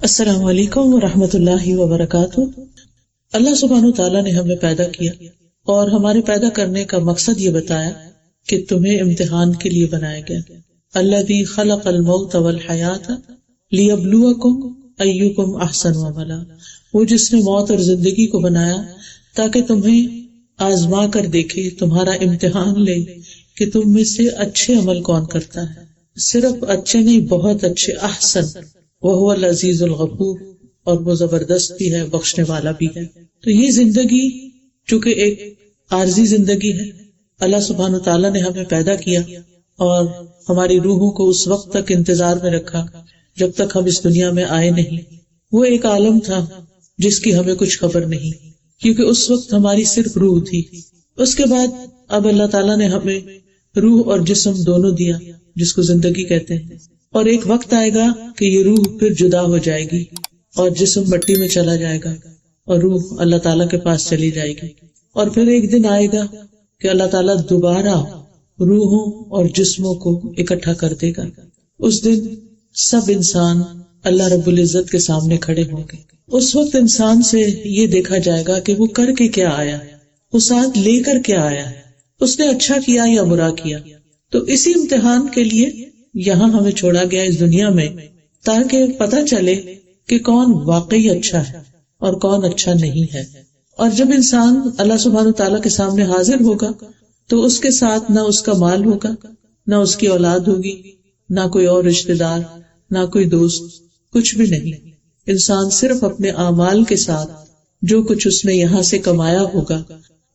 السلام علیکم ورحمۃ اللہ وبرکاتہ۔ اللہ سبحانہ تعالیٰ نے ہمیں پیدا کیا اور ہمارے پیدا کرنے کا مقصد یہ بتایا کہ تمہیں امتحان کے لیے بنایا گیا۔ الذی خلق الموت والحیاۃ لیبلوکم ایکم احسن عملا، وہ جس نے موت اور زندگی کو بنایا تاکہ تمہیں آزما کر دیکھے، تمہارا امتحان لے کہ تم میں سے اچھے عمل کون کرتا ہے۔ صرف اچھے نہیں، بہت اچھے، احسن، وہو العزیز الغفور، اور وہ زبردست بھی ہے، بخشنے والا بھی ہے۔ تو یہ زندگی چونکہ ایک عارضی زندگی ہے، اللہ سبحانہ تعالیٰ نے ہمیں پیدا کیا اور ہماری روحوں کو اس وقت تک انتظار میں رکھا جب تک ہم اس دنیا میں آئے نہیں۔ وہ ایک عالم تھا جس کی ہمیں کچھ خبر نہیں، کیونکہ اس وقت ہماری صرف روح تھی۔ اس کے بعد اب اللہ تعالیٰ نے ہمیں روح اور جسم دونوں دیا، جس کو زندگی کہتے ہیں، اور ایک وقت آئے گا کہ یہ روح پھر جدا ہو جائے گی اور جسم مٹی میں چلا جائے گا اور روح اللہ تعالیٰ کے پاس چلی جائے گی، اور پھر ایک دن آئے گا کہ اللہ تعالیٰ دوبارہ روحوں اور جسموں کو اکٹھا کر دے گا۔ اس دن سب انسان اللہ رب العزت کے سامنے کھڑے ہوں گے۔ اس وقت انسان سے یہ دیکھا جائے گا کہ وہ کر کے کیا آیا، وہ ساتھ لے کر کیا آیا، اس نے اچھا کیا یا برا کیا۔ تو اسی امتحان کے لیے یہاں ہمیں چھوڑا گیا اس دنیا میں، تاکہ پتہ چلے کہ کون واقعی اچھا ہے اور کون اچھا نہیں ہے۔ اور جب انسان اللہ سبحانہ تعالیٰ کے سامنے حاضر ہوگا تو اس کے ساتھ نہ اس کا مال ہوگا، نہ اس کی اولاد ہوگی، نہ کوئی اور رشتہ دار، نہ کوئی دوست، کچھ بھی نہیں۔ انسان صرف اپنے اعمال کے ساتھ جو کچھ اس نے یہاں سے کمایا ہوگا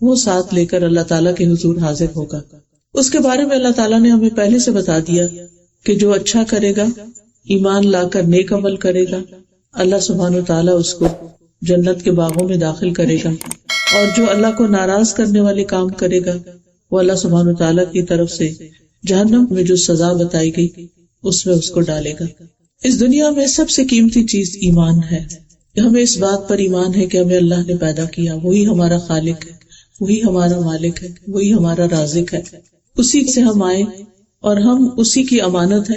وہ ساتھ لے کر اللہ تعالیٰ کے حضور حاضر ہوگا۔ اس کے بارے میں اللہ تعالیٰ نے ہمیں پہلے سے بتا دیا کہ جو اچھا کرے گا، ایمان لا کر نیک عمل کرے گا، اللہ سبحانہ تعالیٰ اس کو جنت کے باغوں میں داخل کرے گا، اور جو اللہ کو ناراض کرنے والے کام کرے گا وہ اللہ سبحانہ تعالیٰ کی طرف سے جہنم میں جو سزا بتائی گئی اس میں اس کو ڈالے گا۔ اس دنیا میں سب سے قیمتی چیز ایمان ہے۔ ہمیں اس بات پر ایمان ہے کہ ہمیں اللہ نے پیدا کیا، وہی ہمارا خالق ہے، وہی ہمارا مالک ہے، وہی ہمارا رازق ہے، اسی سے ہم آئے اور ہم اسی کی امانت ہے،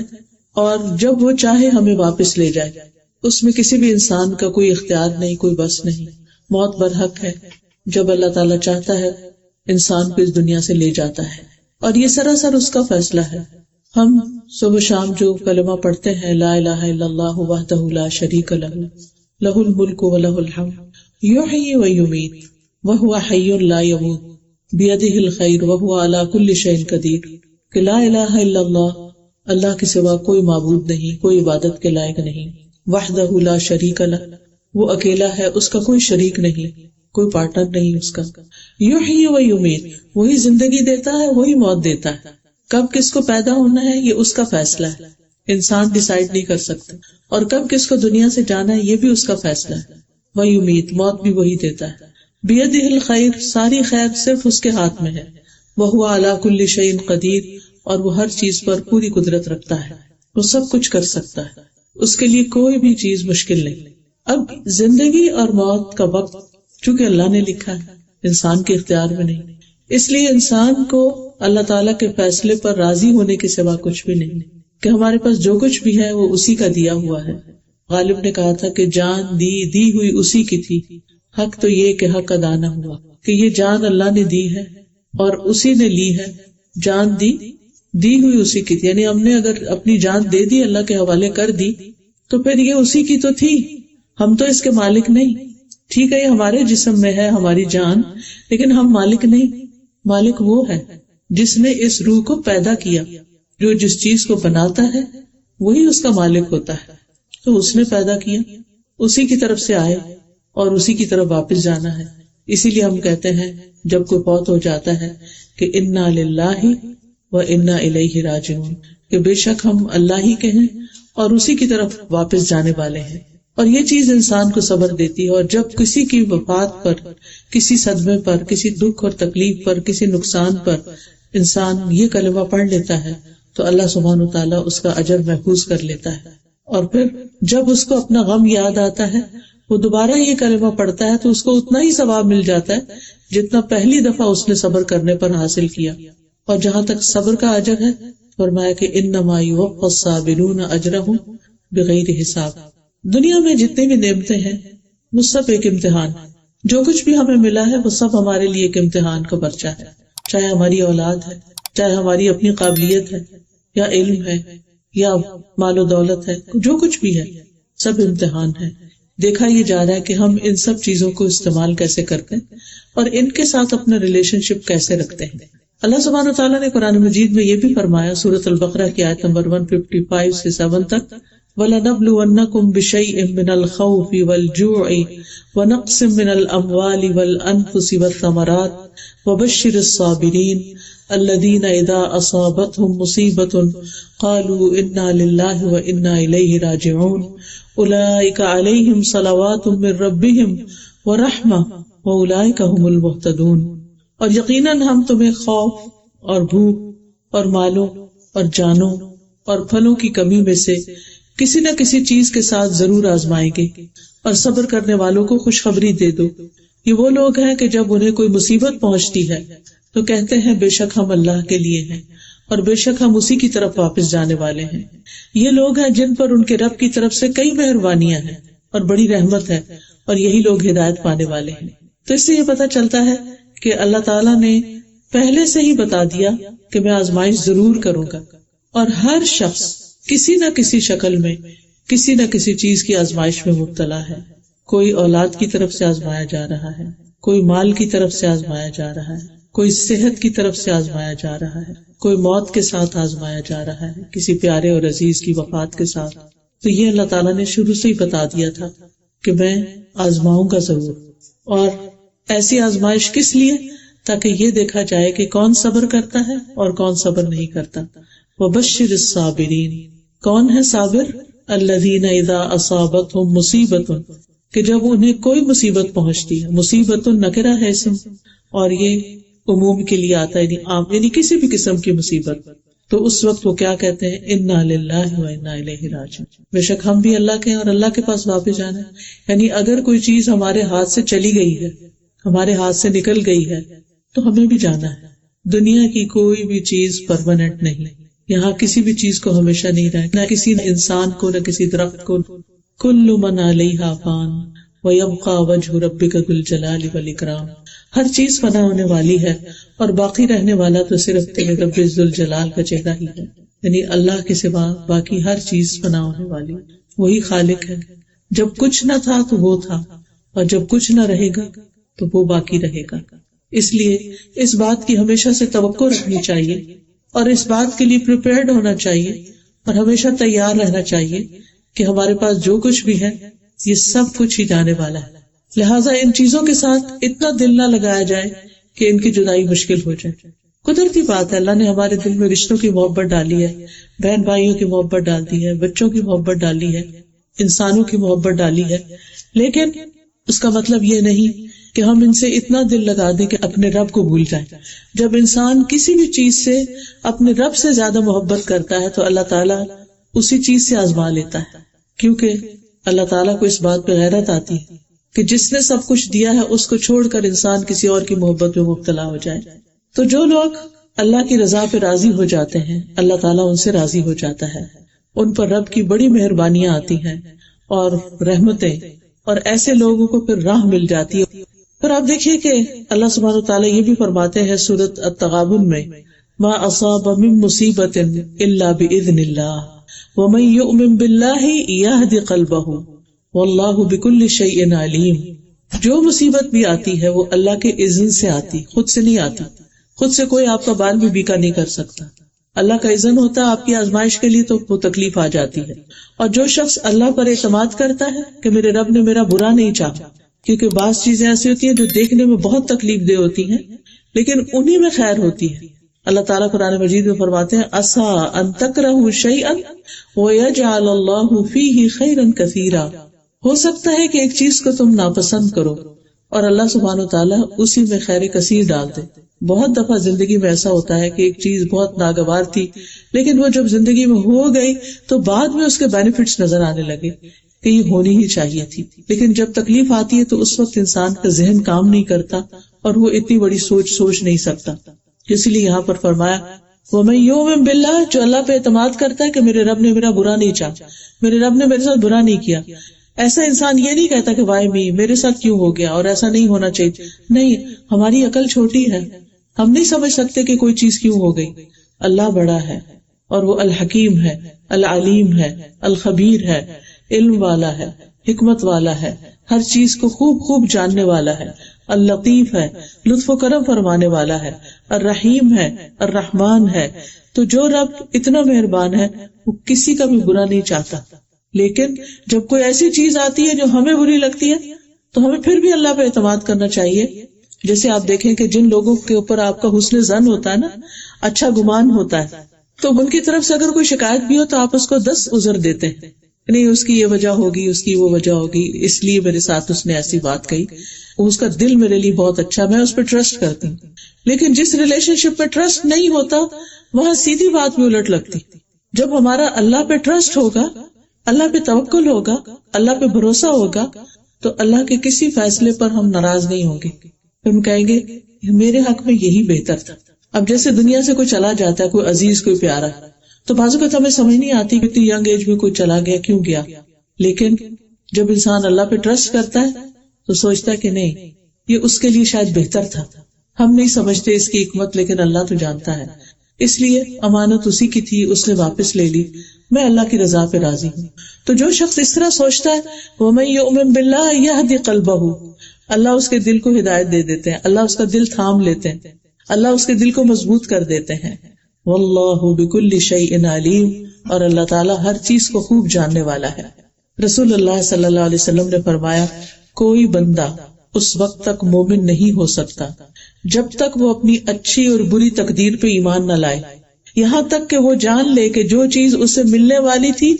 اور جب وہ چاہے ہمیں واپس لے جائے، اس میں کسی بھی انسان کا کوئی اختیار نہیں، کوئی بس نہیں۔ موت برحق ہے، جب اللہ تعالیٰ چاہتا ہے انسان کو اس دنیا سے لے جاتا ہے، اور یہ سراسر اس کا فیصلہ ہے۔ ہم صبح شام جو کلمہ پڑھتے ہیں، لا الہ الا اللہ وحدہ لا شریک لہ لہ الملک ولہ الحمد یحیی ویمیت وہو حی لا یموت بیدہ الخیر وہو علی کل شیء قدیر، کہ لا الہ الا اللہ، اللہ کے سوا کوئی معبود نہیں، کوئی عبادت کے لائق نہیں، وحدہ لا شریک لہ، وہ اکیلا ہے، اس کا کوئی شریک نہیں، کوئی پارٹنر نہیں اس کا، یحیی و یمیت، وہی زندگی دیتا ہے، وہی موت دیتا ہے، کب کس کو پیدا ہونا ہے یہ اس کا فیصلہ ہے، انسان ڈیسائیڈ نہیں کر سکتا، اور کب کس کو دنیا سے جانا ہے یہ بھی اس کا فیصلہ ہے، ویمیت، موت بھی وہی دیتا ہے، بیدہ الخیر، ساری خیر صرف اس کے ہاتھ میں ہے، وہو علی کل شیء قدیر، اور وہ ہر چیز پر پوری قدرت رکھتا ہے، وہ سب کچھ کر سکتا ہے، اس کے لیے کوئی بھی چیز مشکل نہیں۔ اب زندگی اور موت کا وقت چونکہ اللہ نے لکھا ہے، انسان کے اختیار میں نہیں، اس لیے انسان کو اللہ تعالیٰ کے فیصلے پر راضی ہونے کے سوا کچھ بھی نہیں، کہ ہمارے پاس جو کچھ بھی ہے وہ اسی کا دیا ہوا ہے۔ غالب نے کہا تھا کہ جان دی ہوئی اسی کی تھی، حق تو یہ کہ حق ادا نہ ہوا، کہ یہ جان اللہ نے دی ہے اور اسی نے لی ہے، جان دی ہوئی اسی کی تھی، یعنی ہم نے اگر اپنی جان دے دی، اللہ کے حوالے کر دی، تو پھر یہ اسی کی تو تھی، ہم تو اس کے مالک نہیں۔ ٹھیک ہے، یہ ہمارے جسم میں ہے ہماری جان، لیکن ہم مالک نہیں، مالک وہ ہے جس نے اس روح کو پیدا کیا، جو جس چیز کو بناتا ہے وہی اس کا مالک ہوتا ہے، تو اس نے پیدا کیا، اسی کی طرف سے آئے اور اسی کی طرف واپس جانا ہے۔ اسی لیے ہم کہتے ہیں جب کوئی فوت ہو جاتا ہے کہ انا للہ و انا الیہ راجعون، کہ بے شک ہم اللہ ہی کے ہیں اور اسی کی طرف واپس جانے والے ہیں۔ اور یہ چیز انسان کو صبر دیتی ہے، اور جب کسی کی وفات پر، کسی صدمے پر، کسی دکھ اور تکلیف پر، کسی نقصان پر انسان یہ کلمہ پڑھ لیتا ہے تو اللہ سبحانہ تعالیٰ اس کا اجر محفوظ کر لیتا ہے، اور پھر جب اس کو اپنا غم یاد آتا ہے وہ دوبارہ یہ کلمہ پڑھتا ہے تو اس کو اتنا ہی ثواب مل جاتا ہے جتنا پہلی دفعہ اس نے صبر کرنے پر حاصل کیا۔ اور جہاں تک صبر کا اجر ہے، فرمایا کہ انما یوفی الصابرون اجرہم بغیر حساب، دنیا میں جتنی بھی نعمتیں ہیں وہ سب ایک امتحان ہے. جو کچھ بھی ہمیں ملا ہے وہ سب ہمارے لیے ایک امتحان کا پرچہ ہے. چاہے ہماری اولاد ہے، چاہے ہماری اپنی قابلیت ہے یا علم ہے یا مال و دولت ہے، جو کچھ بھی ہے سب امتحان ہے. دیکھا یہ جا رہا ہے کہ ہم ان سب چیزوں کو استعمال کیسے کرتے ہیں اور ان کے ساتھ اپنا ریلیشن شپ کیسے رکھتے ہیں. اللہ سبحانہ وتعالیٰ نے قرآن مجید میں یہ بھی فرمایا سورۃ البقرہ کی آیت نمبر 155 سے 7 تک، وَلَنَبْلُوَنَّكُمْ بِشَيْءٍ مِّنَ الْخَوْفِ وَالْجُوعِ وَنَقْصٍ مِّنَ الْأَمْوَالِ وَالْأَنفُسِ وَالثَّمَرَاتِ وَبَشِّرِ الصَّابِرِينَ الَّذِينَ إِذَا أَصَابَتْهُمْ مُصِيبَةٌ قَالُوا إِنَّا لِلَّهِ وَإِنَّا إِلَيْهِ رَاجِعُونَ أُولَئِكَ عَلَيْهِمْ صَلَوَاتٌ مِّن رَّبِّهِمْ وَرَحْمَةٌ وَأُولَئِكَ هُمُ الْمُهْتَدُونَ. اور یقیناً ہم تمہیں خوف اور بھوک اور مالوں اور جانوں اور پھلوں کی کمی میں سے کسی نہ کسی چیز کے ساتھ ضرور آزمائیں گے، اور صبر کرنے والوں کو خوشخبری دے دو. یہ وہ لوگ ہیں کہ جب انہیں کوئی مصیبت پہنچتی ہے تو کہتے ہیں بے شک ہم اللہ کے لیے ہیں اور بے شک ہم اسی کی طرف واپس جانے والے ہیں. یہ لوگ ہیں جن پر ان کے رب کی طرف سے کئی مہربانیاں ہیں اور بڑی رحمت ہے، اور یہی لوگ ہدایت پانے والے ہیں. تو اس سے یہ پتہ چلتا ہے کہ اللہ تعالیٰ نے پہلے سے ہی بتا دیا کہ میں آزمائش ضرور کروں گا، اور ہر شخص کسی نہ کسی شکل میں کسی نہ کسی چیز کی آزمائش میں مبتلا ہے. کوئی اولاد کی طرف سے آزمایا جا رہا ہے، کوئی مال کی طرف سے آزمایا جا رہا ہے، کوئی صحت کی طرف سے آزمایا جا رہا ہے، کوئی موت کے ساتھ آزمایا جا رہا ہے، کسی پیارے اور عزیز کی وفات کے ساتھ. تو یہ اللہ تعالیٰ نے شروع سے ہی بتا دیا تھا کہ میں آزماؤں گا ضرور. اور ایسی آزمائش کس لیے؟ تاکہ یہ دیکھا جائے کہ کون صبر کرتا ہے اور کون صبر نہیں کرتا. وبشر الصابرین، کون ہے صابر؟ الذین اذا اصابتہم مصیبت، کہ جب انہیں کوئی مصیبت پہنچتی ہے. مصیبت نکرہ ہے اسم، اور یہ عموم کے لیے آتا ہے، یعنی کسی بھی قسم کی مصیبت. تو اس وقت وہ کیا کہتے ہیں؟ انا للہ و انا الیہ راجعون، بے شک ہم بھی اللہ کے ہیں اور اللہ کے پاس واپس جانا ہے. یعنی اگر کوئی چیز ہمارے ہاتھ سے چلی گئی ہے، ہمارے ہاتھ سے نکل گئی ہے، تو ہمیں بھی جانا ہے. دنیا کی کوئی بھی چیز پرماننٹ نہیں، یہاں کسی بھی چیز کو ہمیشہ نہیں رہے، نہ کسی انسان کو، نہ کسی درخت کو. کل من علیہا فان ویبقی وجہ ربک ذو الجلال والاکرام، ہر چیز فنا ہونے والی ہے اور باقی رہنے والا تو صرف تیرے رب ذو الجلال کا چہرہ ہی ہے. یعنی اللہ کے سوا باقی ہر چیز فنا ہونے والی، وہی خالق ہے. جب کچھ نہ تھا تو وہ تھا، اور جب کچھ نہ رہے گا تو وہ باقی رہے گا. اس لیے اس بات کی ہمیشہ سے توقع رکھنی چاہیے اور اس بات کے لیے پریپیئرڈ ہونا چاہیے اور ہمیشہ تیار رہنا چاہیے کہ ہمارے پاس جو کچھ بھی ہے یہ سب کچھ ہی جانے والا ہے. لہٰذا ان چیزوں کے ساتھ اتنا دل نہ لگایا جائے کہ ان کی جدائی مشکل ہو جائے. قدرتی بات ہے، اللہ نے ہمارے دل میں رشتوں کی محبت ڈالی ہے، بہن بھائیوں کی محبت ڈال دی ہے، بچوں کی محبت ڈالی ہے، انسانوں کی محبت ڈالی ہے. لیکن اس کا مطلب یہ نہیں کہ ہم ان سے اتنا دل لگا دیں کہ اپنے رب کو بھول جائیں. جب انسان کسی بھی چیز سے اپنے رب سے زیادہ محبت کرتا ہے تو اللہ تعالیٰ اسی چیز سے آزما لیتا ہے، کیونکہ اللہ تعالیٰ کو اس بات پہ غیرت آتی ہے کہ جس نے سب کچھ دیا ہے اس کو چھوڑ کر انسان کسی اور کی محبت میں مبتلا ہو جائے. تو جو لوگ اللہ کی رضا پہ راضی ہو جاتے ہیں اللہ تعالیٰ ان سے راضی ہو جاتا ہے، ان پر رب کی بڑی مہربانیاں آتی ہیں اور رحمتیں، اور ایسے لوگوں کو پھر راہ مل جاتی ہے. پھر آپ دیکھیے کہ اللہ سبحانہ وتعالیٰ یہ بھی فرماتے ہیں سورۃ التغابن میں، ما اصاب من مصیبت الا باذن اللہ ومن یؤمن باللہ یہد قلبہ واللہ بکل شیء علیم. جو مصیبت بھی آتی ہے وہ اللہ کے اذن سے آتی، خود سے نہیں آتی. خود سے کوئی آپ کا بال بھی بیکا نہیں کر سکتا، اللہ کا اذن ہوتا ہے آپ کی آزمائش کے لیے تو وہ تکلیف آ جاتی ہے. اور جو شخص اللہ پر اعتماد کرتا ہے کہ میرے رب نے میرا برا نہیں چاہا، کیونکہ بعض چیزیں ایسی ہوتی ہیں جو دیکھنے میں بہت تکلیف دہ ہوتی ہیں لیکن انہی میں خیر ہوتی ہے. اللہ تعالیٰ قرآن مجید میں فرماتے ہیں عسیٰ ان تکرہوا شیئا ویجعل اللہ فیہ خیرا کثیرا، ہو سکتا ہے کہ ایک چیز کو تم ناپسند کرو اور اللہ سبحانہ وتعالیٰ اسی میں خیر کثیر ڈال دے. بہت دفعہ زندگی میں ایسا ہوتا ہے کہ ایک چیز بہت ناگوار تھی لیکن وہ جب زندگی میں ہو گئی تو بعد میں اس کے بینیفٹس نظر آنے لگے کہ یہ ہونی ہی چاہیے تھی. لیکن جب تکلیف آتی ہے تو اس وقت انسان کا ذہن کام نہیں کرتا اور وہ اتنی بڑی سوچ نہیں سکتا. اسی لیے یہاں پر فرمایا وَمَن یُؤْمِن بِاللَّهِ، جو اللہ پہ اعتماد کرتا ہے کہ میرے رب نے میرا برا نہیں چاہا، میرے رب نے میرے ساتھ برا نہیں کیا. ایسا انسان یہ نہیں کہتا کہ وائی می، میرے ساتھ کیوں ہو گیا اور ایسا نہیں ہونا چاہیے. نہیں، ہماری عقل چھوٹی ہے، ہم نہیں سمجھ سکتے کہ کوئی چیز کیوں ہو گئی. اللہ بڑا ہے اور وہ الحکیم ہے، العلیم ہے، الخبیر ہے، علم والا ہے، حکمت والا ہے، ہر چیز کو خوب خوب جاننے والا ہے، اللطیف ہے، لطف و کرم فرمانے والا ہے، الرحیم ہے، الرحمان ہے. تو جو رب اتنا مہربان ہے وہ کسی کا بھی برا نہیں چاہتا. لیکن جب کوئی ایسی چیز آتی ہے جو ہمیں بری لگتی ہے تو ہمیں پھر بھی اللہ پہ اعتماد کرنا چاہیے. جیسے آپ دیکھیں کہ جن لوگوں کے اوپر آپ کا حسن ظن ہوتا ہے نا، اچھا گمان ہوتا ہے، تو ان کی طرف سے اگر کوئی شکایت بھی ہو تو آپ اس کو 10 عذر دیتے ہیں. نہیں، اس کی یہ وجہ ہوگی، اس کی وہ وجہ ہوگی، اس لیے میرے ساتھ اس نے ایسی بات کہی، اس کا دل میرے لیے بہت اچھا، میں اس پہ ٹرسٹ کرتی ہوں. لیکن جس ریلیشن شپ پہ ٹرسٹ نہیں ہوتا وہاں سیدھی بات بھی الٹ لگتی. جب ہمارا اللہ پہ ٹرسٹ ہوگا، اللہ پہ توکل ہوگا، اللہ پہ بھروسہ ہوگا، تو اللہ کے کسی فیصلے پر ہم ناراض نہیں ہوں گے. ہم کہیں گے میرے حق میں یہی بہتر تھا. اب جیسے دنیا سے کوئی چلا جاتا ہے، کوئی عزیز، کوئی پیارا، تو بعض اوقات ہمیں سمجھ نہیں آتی کہ اتنی ینگ ایج میں کوئی چلا گیا، کیوں گیا. لیکن جب انسان اللہ پہ ٹرسٹ کرتا ہے تو سوچتا ہے کہ نہیں، یہ اس کے لیے شاید بہتر تھا. ہم نہیں سمجھتے اس کی حکمت، لیکن اللہ تو جانتا ہے. اس لیے امانت اسی کی تھی، اس نے واپس لے لی، میں اللہ کی رضا پہ راضی ہوں. تو جو شخص اس طرح سوچتا ہے، وَمَن يُؤْمِن بِاللَّهِ يَهْدِ قَلْبَهُ، اللہ اس کے دل کو ہدایت دے دیتے ہیں، اللہ اس کا دل تھام لیتے ہیں، اللہ اس کے دل کو مضبوط کر دیتے ہیں. وَاللَّهُ بِكُلِّ شَيْءٍ عَلِيمٌ، اور اللہ تعالیٰ ہر چیز کو خوب جاننے والا ہے. رسول اللہ صلی اللہ علیہ وسلم نے فرمایا، کوئی بندہ اس وقت تک مومن نہیں ہو سکتا جب تک وہ اپنی اچھی اور بری تقدیر پہ ایمان نہ لائے، یہاں تک کہ وہ جان لے کہ جو چیز اسے ملنے والی تھی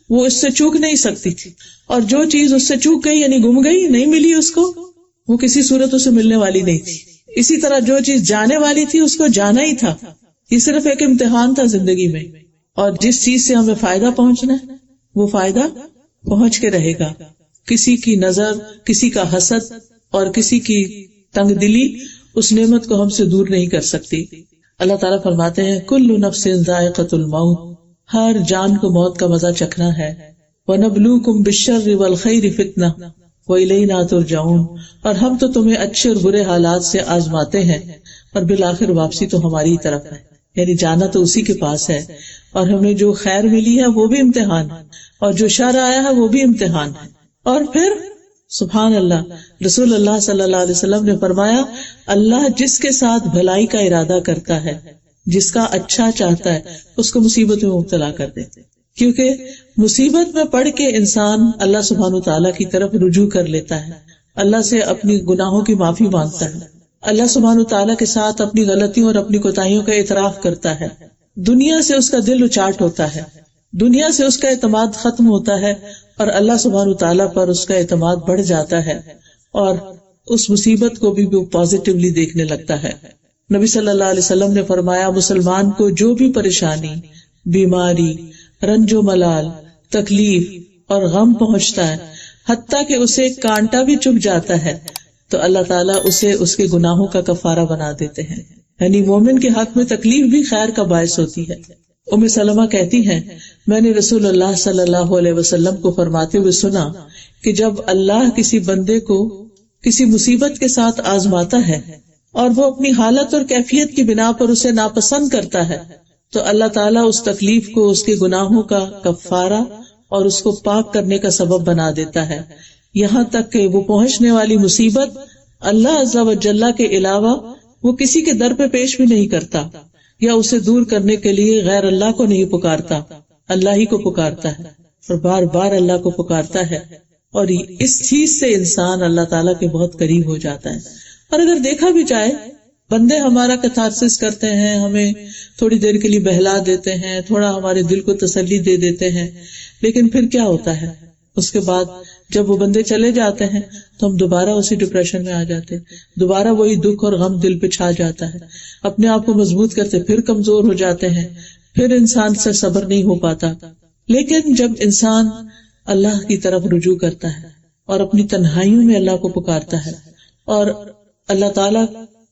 وہ اس سے چوک نہیں سکتی تھی، اور جو چیز اس سے چوک گئی یعنی گم گئی، نہیں ملی اس کو، وہ کسی صورت اسے ملنے والی نہیں تھی. اسی طرح جو چیز جانے والی تھی اس کو جانا ہی تھا. یہ صرف ایک امتحان تھا زندگی میں، اور جس چیز سے ہمیں فائدہ پہنچنا ہے وہ فائدہ پہنچ کے رہے گا. کسی کی نظر، کسی کا حسد اور کسی کی تنگ دلی اس نعمت کو ہم سے دور نہیں کر سکتی. اللہ تعالیٰ فرماتے ہیں، کل نفس ذائقۃ الموت، ہر جان کو موت کا مزہ چکھنا ہے. وَنَبْلُوكُمْ بِالشَّرِّ وَالْخَيْرِ فِتْنَةً وَإِلَيْنَا تُرْجَعُونَ، اور ہم تو تمہیں اچھے اور برے حالات سے آزماتے ہیں اور بالآخر واپسی تو ہماری ہی طرف ہے. یعنی جانا تو اسی کے پاس ہے، اور ہمیں جو خیر ملی ہے وہ بھی امتحان ہے، اور جو شر آیا ہے وہ بھی امتحان ہے. اور پھر سبحان اللہ، رسول اللہ صلی اللہ علیہ وسلم نے فرمایا، اللہ جس کے ساتھ بھلائی کا ارادہ کرتا ہے، جس کا اچھا چاہتا ہے، اس کو مصیبت میں مبتلا کر دیتے. کیونکہ مصیبت میں پڑھ کے انسان اللہ سبحانہ تعالیٰ کی طرف رجوع کر لیتا ہے، اللہ سے اپنی گناہوں کی معافی مانگتا ہے، اللہ سبحانہ تعالیٰ کے ساتھ اپنی غلطیوں اور اپنی کوتاہیوں کا اعتراف کرتا ہے. دنیا سے اس کا دل اچاٹ ہوتا ہے، دنیا سے اس کا اعتماد ختم ہوتا ہے، اور اللہ سبحانہ تعالیٰ پر اس کا اعتماد بڑھ جاتا ہے، اور اس مصیبت کو بھی وہ پازیٹیولی دیکھنے لگتا ہے. نبی صلی اللہ علیہ وسلم نے فرمایا، مسلمان کو جو بھی پریشانی، بیماری، رنج و ملال، تکلیف اور غم پہنچتا ہے، حتیٰ کہ اسے کانٹا بھی چبھ جاتا ہے، تو اللہ تعالیٰ اسے اس کے گناہوں کا کفارہ بنا دیتے ہیں. یعنی مومن کے حق میں تکلیف بھی خیر کا باعث ہوتی ہے. ام سلمہ کہتی ہیں، میں نے رسول اللہ صلی اللہ علیہ وسلم کو فرماتے ہوئے سنا کہ جب اللہ کسی بندے کو کسی مصیبت کے ساتھ آزماتا ہے اور وہ اپنی حالت اور کیفیت کی بنا پر اسے ناپسند کرتا ہے، تو اللہ تعالیٰ اس تکلیف کو اس کے گناہوں کا کفارہ اور اس کو پاک کرنے کا سبب بنا دیتا ہے، یہاں تک کہ وہ پہنچنے والی مصیبت اللہ عز و جل کے علاوہ وہ کسی کے در پہ پیش بھی نہیں کرتا، یا اسے دور کرنے کے لیے غیر اللہ کو نہیں پکارتا، اللہ ہی کو پکارتا ہے، اور بار بار اللہ کو پکارتا ہے. اور اس چیز سے انسان اللہ تعالیٰ کے بہت قریب ہو جاتا ہے. اور اگر دیکھا بھی جائے، بندے ہمارا کتھارسس کرتے ہیں، ہمیں تھوڑی دیر کے لیے بہلا دیتے ہیں، تھوڑا ہمارے دل کو تسلی دے دیتے ہیں، لیکن پھر کیا ہوتا ہے؟ اس کے بعد جب وہ بندے چلے جاتے ہیں تو ہم دوبارہ اسی ڈپریشن میں آ جاتے ہیں، دوبارہ وہی دکھ اور غم دل پہ چھا جاتا ہے، اپنے آپ کو مضبوط کرتے پھر کمزور ہو جاتے ہیں، پھر انسان سے صبر نہیں ہو پاتا. لیکن جب انسان اللہ کی طرف رجوع کرتا ہے اور اپنی تنہائیوں میں اللہ کو پکارتا ہے اور اللہ تعالیٰ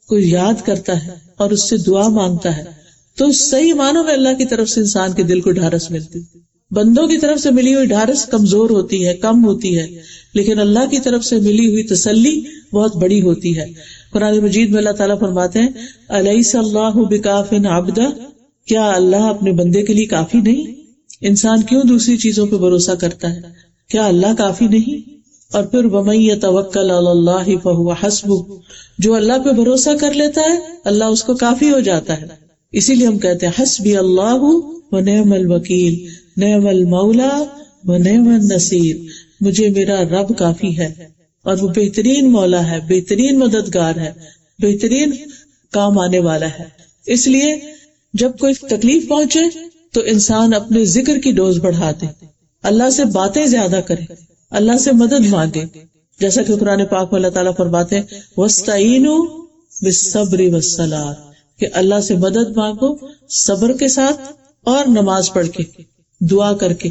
کو یاد کرتا ہے اور اس سے دعا مانگتا ہے، تو صحیح معنوں میں اللہ کی طرف سے انسان کے دل کو ڈھارس ملتی. بندوں کی طرف سے ملی ہوئی ڈھارس کمزور ہوتی ہے، کم ہوتی ہے، لیکن اللہ کی طرف سے ملی ہوئی تسلی بہت بڑی ہوتی ہے۔ قرآن مجید میں اللہ تعالیٰ فرماتے ہیں الیس اللہ بکاف عبدہ، کیا اللہ اپنے بندے کے لیے کافی نہیں؟ انسان کیوں دوسری چیزوں پہ بھروسہ کرتا ہے؟ کیا اللہ کافی نہیں؟ اور پھر وَمَن يَتَوَكَّلْ عَلَى اللَّهِ فَهُوَ حَسْبُهُ، جو اللہ پہ بھروسہ کر لیتا ہے اللہ اس کو کافی ہو جاتا ہے۔ اسی لیے ہم کہتے ہیں حسبی اللہ ونعم الوکیل، نعم المولا ونعم النصیر، مجھے میرا رب کافی ہے اور وہ بہترین مولا ہے، بہترین مددگار ہے، بہترین کام آنے والا ہے۔ اس لیے جب کوئی تکلیف پہنچے تو انسان اپنے ذکر کی ڈوز بڑھا دے، اللہ سے باتیں زیادہ کرے، اللہ سے مدد مانگے، جیسا کہ قرآن پاک میں اللہ تعالیٰ فرماتے ہیں وَاسْتَعِینُوا بِالصَّبْرِ وَالصَّلَاةِ، کہ اللہ سے مدد مانگو صبر کے ساتھ اور نماز پڑھ کے، دعا کر کے۔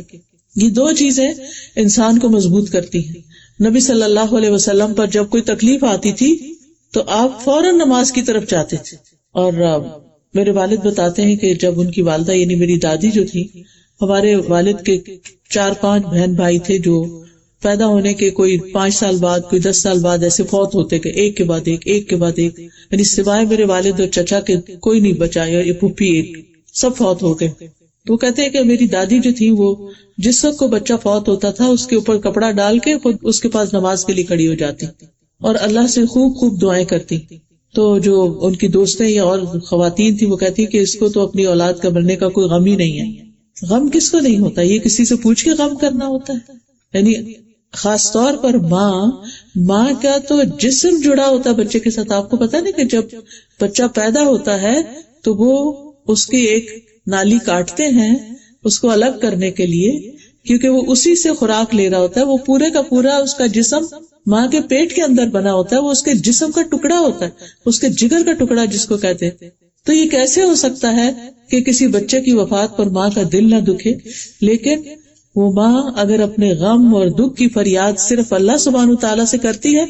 یہ دو چیزیں انسان کو مضبوط کرتی ہیں۔ نبی صلی اللہ علیہ وسلم پر جب کوئی تکلیف آتی تھی تو آپ فوراً نماز کی طرف جاتے تھے۔ اور میرے والد بتاتے ہیں کہ جب ان کی والدہ یعنی میری دادی جو تھی، ہمارے والد کے 4-5 بہن بھائی تھے جو پیدا ہونے کے کوئی 5 سال بعد، کوئی 10 سال بعد ایسے فوت ہوتے کہ ایک کے بعد ایک، ایک کے بعد ایک، یعنی سوائے میرے والد اور چچا کے کوئی نہیں بچا، یا پھوپھی ایک، سب فوت ہو گئے۔ تو کہتے ہیں کہ میری دادی جو تھی وہ جس وقت کو بچہ فوت ہوتا تھا اس کے اوپر کپڑا ڈال کے خود اس کے پاس نماز کے لیے کھڑی ہو جاتی اور اللہ سے خوب خوب دعائیں کرتی۔ تو جو ان کی دوستیں یا اور خواتین تھی وہ کہتی کہ اس کو تو اپنی اولاد کا مرنے کا کوئی غم ہی نہیں ہے۔ غم کس کو نہیں ہوتا؟ یہ کسی سے پوچھ کے غم کرنا ہوتا ہے؟ یعنی خاص طور پر ماں کا تو جسم جڑا ہوتا ہے بچے کے ساتھ۔ آپ کو پتا نہیں کہ جب بچہ پیدا ہوتا ہے تو وہ اس کی ایک نالی کاٹتے ہیں اس کو الگ کرنے کے لیے، کیونکہ وہ اسی سے خوراک لے رہا ہوتا ہے، وہ پورے کا پورا اس کا جسم ماں کے پیٹ کے اندر بنا ہوتا ہے، وہ اس کے جسم کا ٹکڑا ہوتا ہے، اس کے جگر کا ٹکڑا جس کو کہتے ہیں۔ تو یہ کیسے ہو سکتا ہے کہ کسی بچے کی وفات پر ماں کا دل نہ دکھے؟ لیکن وہ ماں اگر اپنے غم اور دکھ کی فریاد صرف اللہ سبحانہ تعالیٰ سے کرتی ہے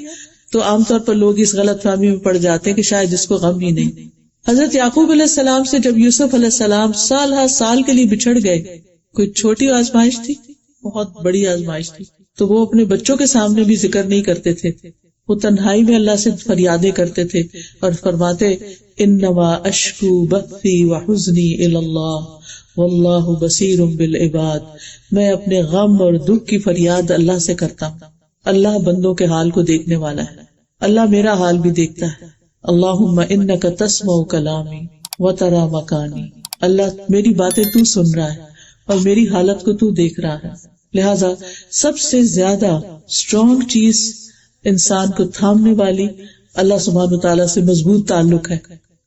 تو عام طور پر لوگ اس غلط فہمی میں پڑ جاتے ہیں کہ شاید اس کو غم ہی نہیں۔ حضرت یعقوب علیہ السلام سے جب یوسف علیہ السلام سال ہر سال کے لیے بچھڑ گئے، کوئی چھوٹی آزمائش تھی؟ بہت بڑی آزمائش تھی۔ تو وہ اپنے بچوں کے سامنے بھی ذکر نہیں کرتے تھے، وہ تنہائی میں اللہ سے فریادیں کرتے تھے اور فرماتے انما اشکو بثی وحزنی الی اللہ واللہ بصیر بالعباد، میں اپنے غم اور دکھ کی فریاد اللہ سے کرتا ہوں، اللہ بندوں کے حال کو دیکھنے والا ہے، اللہ میرا حال بھی دیکھتا ہے۔ اللہم انک تسمع کلامی وتری مکانی، اللہ میری باتیں تو سن رہا ہے اور میری حالت کو تو دیکھ رہا ہے۔ لہذا سب سے زیادہ اسٹرانگ چیز انسان کو تھامنے والی اللہ سبحانہ تعالیٰ سے مضبوط تعلق ہے،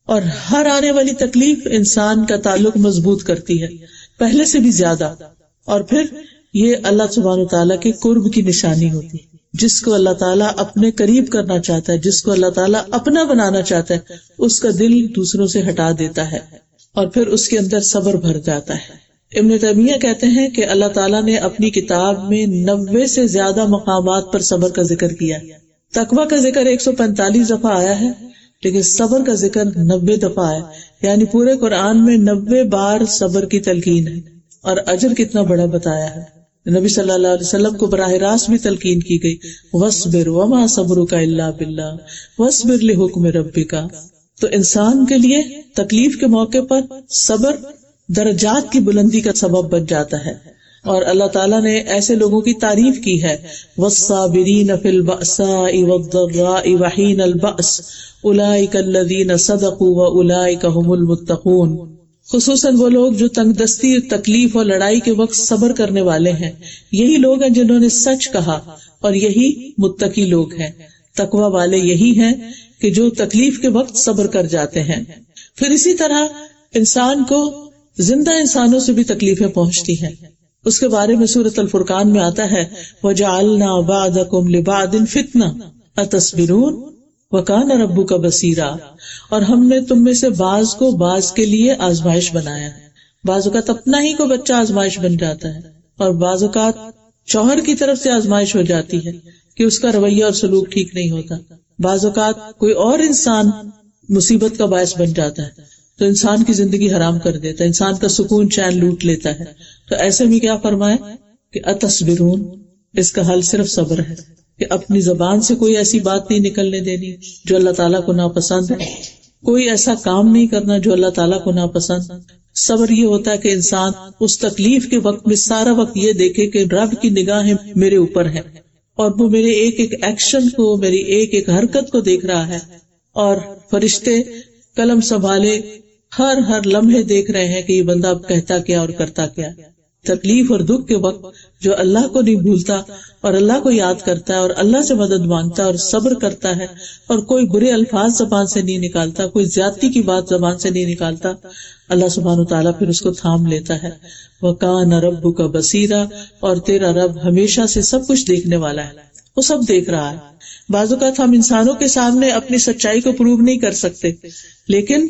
اور ہر آنے والی تکلیف انسان کا تعلق مضبوط کرتی ہے پہلے سے بھی زیادہ۔ اور پھر یہ اللہ سبحانہ تعالیٰ کے قرب کی نشانی ہوتی ہے۔ جس کو اللہ تعالیٰ اپنے قریب کرنا چاہتا ہے، جس کو اللہ تعالیٰ اپنا بنانا چاہتا ہے، اس کا دل دوسروں سے ہٹا دیتا ہے اور پھر اس کے اندر صبر بھر جاتا ہے۔ ابن تیمیہ کہتے ہیں کہ اللہ تعالیٰ نے اپنی کتاب میں 90 سے زیادہ مقامات پر صبر کا ذکر کیا ہے۔ تقویٰ کا ذکر 145 دفعہ آیا ہے، لیکن صبر کا ذکر 90 دفعہ آیا، یعنی پورے قرآن میں 90 بار صبر کی تلقین ہے، اور اجر کتنا بڑا بتایا ہے۔ نبی صلی اللہ علیہ وسلم کو براہ راست بھی تلقین کی گئی وَاصْبِرْ وَمَا صَبْرُكَ إِلَّا بِاللَّهِ وَاصْبِرْ لِحُكْمِ رَبِّكَ۔ تو انسان کے لیے تکلیف کے موقع پر صبر درجات کی بلندی کا سبب بن جاتا ہے، اور اللہ تعالیٰ نے ایسے لوگوں کی تعریف کی ہے وَالصَّابِرِينَ فِي الْبَأْسَاءِ وَالضَّرَّاءِ وَحِينَ الْبَأْسِ أُولَئِكَ الَّذِينَ صَدَقُوا وَأُولَئِكَ هُمُ الْمُتَّقُونَ۔ خصوصاً وہ لوگ جو تنگ دستی، تکلیف اور لڑائی کے وقت صبر کرنے والے ہیں، یہی لوگ ہیں جنہوں نے سچ کہا، اور یہی متقی لوگ ہیں۔ تقوی والے یہی ہیں کہ جو تکلیف کے وقت صبر کر جاتے ہیں۔ پھر اسی طرح انسان کو زندہ انسانوں سے بھی تکلیفیں پہنچتی ہیں۔ اس کے بارے میں سورۃ الفرقان میں آتا ہے وَجَعَلْنَا بَعْضَكُمْ لِبَعْضٍ فِتْنَةً أَتَصْبِرُونَ وَكَانَ رَبُّكَ بَصِيرًا، اور ہم نے تم میں سے بعض کو بعض کے لیے آزمائش بنایا ہے۔ بعض اوقات اپنا ہی کو بچہ آزمائش بن جاتا ہے، اور بعض اوقات شوہر کی طرف سے آزمائش ہو جاتی ہے کہ اس کا رویہ اور سلوک ٹھیک نہیں ہوتا۔ بعض اوقات کوئی اور انسان مصیبت کا باعث بن جاتا ہے تو انسان کی زندگی حرام کر دیتا ہے، انسان کا سکون چین لوٹ لیتا ہے۔ تو ایسے میں کیا فرمائے کہ اتصبرون، اس کا حل صرف صبر ہے، کہ اپنی زبان سے کوئی ایسی بات نہیں نکلنے دینی جو اللہ تعالیٰ کو ناپسند ہے، کوئی ایسا کام نہیں کرنا جو اللہ تعالیٰ کو ناپسند۔ صبر یہ ہوتا ہے کہ انسان اس تکلیف کے وقت میں سارا وقت یہ دیکھے کہ رب کی نگاہیں میرے اوپر ہے، اور وہ میرے ایک ایک ایکشن کو، میری ایک ایک حرکت کو دیکھ رہا ہے، اور فرشتے قلم سنبھالے ہر لمحے دیکھ رہے ہیں کہ یہ بندہ اب کہتا کیا اور کرتا کیا۔ تکلیف اور دکھ کے وقت جو اللہ کو نہیں بھولتا اور اللہ کو یاد کرتا ہے اور اللہ سے مدد مانگتا ہے اور صبر کرتا ہے اور کوئی برے الفاظ زبان سے نہیں نکالتا، کوئی زیادتی کی بات زبان سے نہیں نکالتا، اللہ سبحانہ وتعالیٰ پھر اس کو تھام لیتا ہے۔ وَكَانَ رَبُّكَ بَصِيرًا، اور تیرا رب ہمیشہ سے سب کچھ دیکھنے والا ہے، وہ سب دیکھ رہا ہے۔ بعض اوقات ہم انسانوں کے سامنے اپنی سچائی کو پروو نہیں کر سکتے، لیکن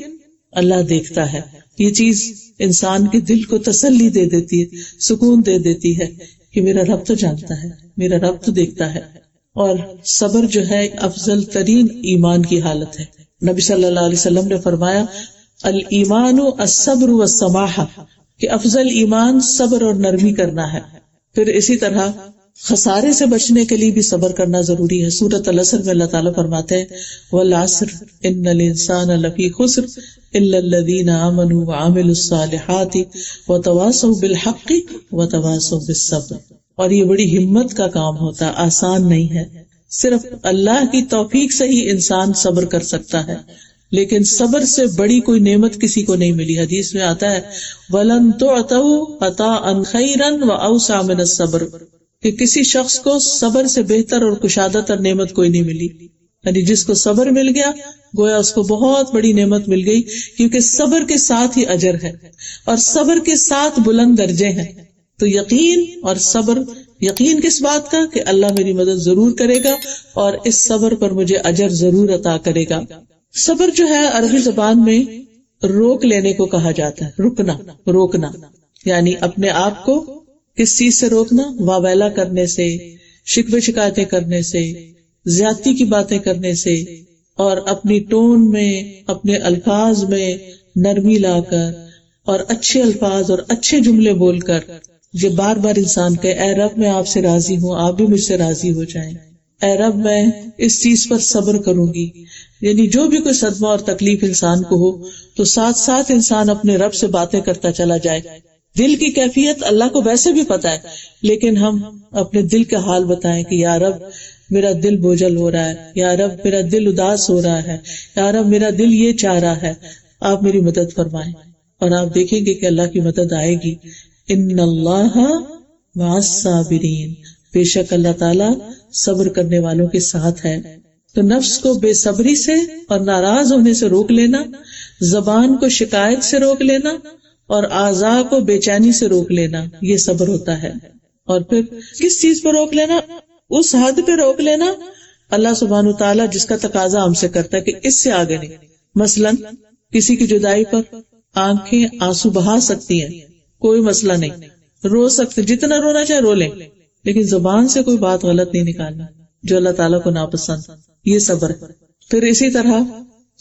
اللہ دیکھتا ہے۔ یہ چیز انسان کے دل کو تسلی دے دیتی ہے، سکون دے دیتی ہے کہ میرا رب تو جانتا ہے، میرا رب تو دیکھتا ہے۔ اور صبر جو ہے افضل ترین ایمان کی حالت ہے۔ نبی صلی اللہ علیہ وسلم نے فرمایا الایمان الصبر والسماحہ، کہ افضل ایمان صبر اور نرمی کرنا ہے۔ پھر اسی طرح خسارے سے بچنے کے لیے بھی صبر کرنا ضروری ہے۔ سورۃ العصر میں اللہ تعالیٰ فرماتے ہیں والعصر ان الانسان لفی خسر الا الذین آمنوا وعملوا الصالحات وتواصوا بالحق وتواصوا بالصبر۔ اور یہ بڑی ہمت کا کام ہوتا ہے، آسان نہیں ہے۔ صرف اللہ کی توفیق سے ہی انسان صبر کر سکتا ہے، لیکن صبر سے بڑی کوئی نعمت کسی کو نہیں ملی۔ حدیث میں آتا ہے وَلَن تُعْتَوْا عَطَاءً خَيْرًا وَأَوْسَعَ مِنَ الصَّبْرِ، کہ کسی شخص کو صبر سے بہتر اور کشادہ تر نعمت کوئی نہیں ملی۔ یعنی جس کو صبر مل گیا گویا اس کو بہت بڑی نعمت مل گئی، کیونکہ صبر کے ساتھ ہی اجر ہے اور صبر کے ساتھ بلند درجے ہیں۔ تو یقین اور صبر، یقین کس بات کا کہ اللہ میری مدد ضرور کرے گا اور اس صبر پر مجھے اجر ضرور عطا کرے گا۔ صبر جو ہے عربی زبان میں روک لینے کو کہا جاتا ہے، رکنا، روکنا، یعنی اپنے آپ کو کس چیز سے روکنا؟ واویلا کرنے سے، شکوے شکایتیں کرنے سے، زیادتی کی باتیں کرنے سے، اور اپنی ٹون میں، اپنے الفاظ میں نرمی لا کر اور اچھے الفاظ اور اچھے جملے بول کر یہ بار بار انسان کہے اے رب میں آپ سے راضی ہوں، آپ بھی مجھ سے راضی ہو جائیں، اے رب میں اس چیز پر صبر کروں گی۔ یعنی جو بھی کوئی صدمہ اور تکلیف انسان کو ہو تو ساتھ ساتھ انسان اپنے رب سے باتیں کرتا چلا جائے۔ دل کی کیفیت اللہ کو ویسے بھی پتا ہے، لیکن ہم اپنے دل کا حال بتائیں کہ یا رب میرا دل بوجھل ہو رہا ہے، یا رب میرا دل اداس ہو رہا ہے، یا رب میرا دل یہ چاہ رہا ہے، آپ میری مدد فرمائیں۔ اور آپ دیکھیں گے کہ اللہ کی مدد آئے گی۔ ان اللہ مع الصابرین، بے شک اللہ تعالیٰ صبر کرنے والوں کے ساتھ ہے۔ تو نفس کو بے صبری سے اور ناراض ہونے سے روک لینا، زبان کو شکایت سے روک لینا اور اعضاء کو بے چینی سے روک لینا، یہ صبر ہوتا ہے۔ اور پھر کس چیز پر روک لینا؟ اس حد پہ روک لینا اللہ سبحانہ وتعالیٰ جس کا تقاضا ہم سے کرتا ہے کہ اس سے آگے نہیں۔ مثلا کسی کی جدائی پر آنکھیں آنسو بہا سکتی ہیں، کوئی مسئلہ نہیں، رو سکتے، جتنا رونا چاہے رو لیں، لیکن زبان سے کوئی بات غلط نہیں نکالنا جو اللہ تعالیٰ کو ناپسند، یہ صبر۔ پھر اسی طرح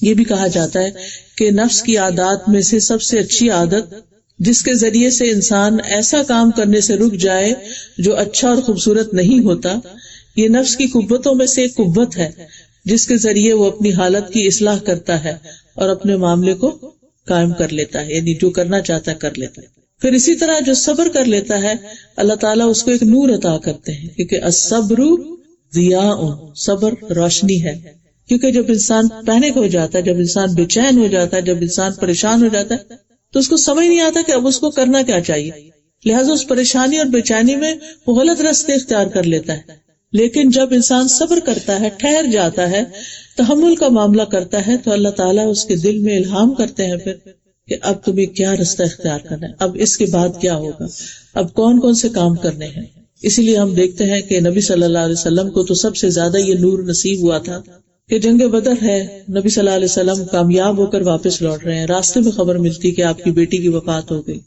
یہ بھی کہا جاتا ہے کہ نفس کی عادات میں سے سب سے اچھی عادت جس کے ذریعے سے انسان ایسا کام کرنے سے رک جائے جو اچھا اور خوبصورت نہیں ہوتا، یہ نفس کی قوتوں میں سے ایک قوت ہے جس کے ذریعے وہ اپنی حالت کی اصلاح کرتا ہے اور اپنے معاملے کو قائم کر لیتا ہے، یعنی جو کرنا چاہتا ہے کر لیتا ہے۔ پھر اسی طرح جو صبر کر لیتا ہے اللہ تعالیٰ اس کو ایک نور عطا کرتے ہیں، کیونکہ الصبر ضیاء، صبر روشنی ہے۔ کیونکہ جب انسان پینک ہو جاتا ہے، جب انسان بے چین ہو جاتا ہے، جب انسان پریشان ہو جاتا ہے تو اس کو سمجھ نہیں آتا کہ اب اس کو کرنا کیا چاہیے، لہٰذا اس پریشانی اور بے چینی میں وہ غلط راستے اختیار کر لیتا ہے۔ لیکن جب انسان صبر کرتا ہے، ٹھہر جاتا ہے، تحمل کا معاملہ کرتا ہے، تو اللہ تعالیٰ اس کے دل میں الہام کرتے ہیں پھر کہ اب تمہیں کیا راستہ اختیار کرنا ہے، اب اس کے بعد کیا ہوگا، اب کون کون سے کام کرنے ہیں۔ اسی لیے ہم دیکھتے ہیں کہ نبی صلی اللہ علیہ وسلم کو تو سب سے زیادہ یہ نور نصیب ہوا تھا کہ جنگ بدر ہے، نبی صلی اللہ علیہ وسلم کامیاب ہو کر واپس لوٹ رہے ہیں، راستے میں خبر ملتی کہ آپ کی بیٹی کی وفات ہو گئی۔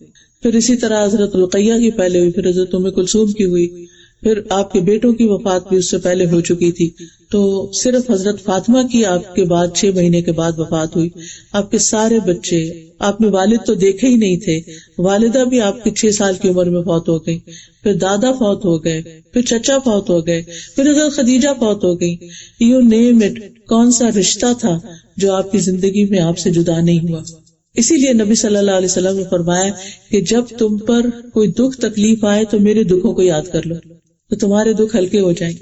پھر اسی طرح حضرت رقیہ کی پہلے ہوئی، پھر حضرت ام کلثوم کی ہوئی، پھر آپ کے بیٹوں کی وفات بھی اس سے پہلے ہو چکی تھی، تو صرف حضرت فاطمہ کی آپ کے بعد 6 مہینے کے بعد وفات ہوئی. آپ کے سارے بچے، آپ نے والد تو دیکھے ہی نہیں تھے، والدہ بھی آپ کی 6 سال کی عمر میں فوت ہو گئی، پھر دادا فوت ہو گئے، پھر چچا فوت ہو گئے، پھر حضرت خدیجہ فوت ہو گئی. یو نیم اٹ، کون سا رشتہ تھا جو آپ کی زندگی میں آپ سے جدا نہیں ہوا. اسی لیے نبی صلی اللہ علیہ وسلم نے فرمایا کہ جب تم پر کوئی دکھ تکلیف آئے تو میرے دکھوں کو یاد کر لو تو تمہارے دکھ ہلکے ہو جائیں.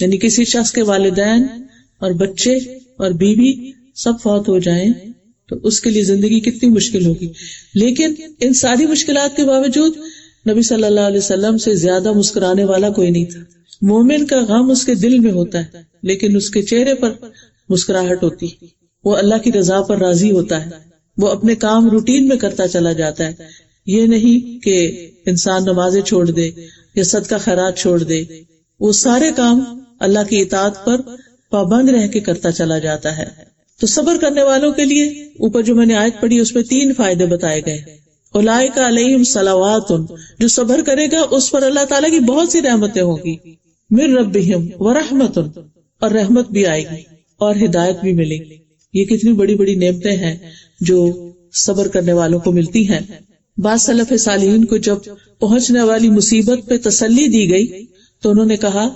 یعنی کسی شخص کے والدین اور بچے اور بیوی سب فوت ہو جائیں تو اس کے لیے زندگی کتنی مشکل ہوگی. لیکن ان ساری مشکلات کے باوجود نبی صلی اللہ علیہ وسلم سے زیادہ مسکرانے والا کوئی نہیں تھا. مومن کا غم اس کے دل میں ہوتا ہے لیکن اس کے چہرے پر مسکراہٹ ہوتی، وہ اللہ کی رضا پر راضی ہوتا ہے، وہ اپنے کام روٹین میں کرتا چلا جاتا ہے. یہ نہیں کہ انسان نمازیں چھوڑ دے یا صدقہ خیرات چھوڑ دے، وہ سارے کام اللہ کی اطاعت پر پابند رہ کے کرتا چلا جاتا ہے. تو صبر کرنے والوں کے لیے اوپر جو میں نے آیت پڑھی اس میں 3 فائدے بتائے گئے. اولئک علیہم صلوات، جو صبر کرے گا اس پر اللہ تعالیٰ کی بہت سی رحمتیں ہوں گی، من ربہم ورحمت، اور رحمت بھی آئے گی اور ہدایت بھی ملے گی. یہ کتنی بڑی بڑی نعمتیں ہیں جو صبر کرنے والوں کو ملتی ہیں. بعض سلف صالحین کو جب پہنچنے والی مصیبت پہ تسلی دی گئی تو انہوں نے کہا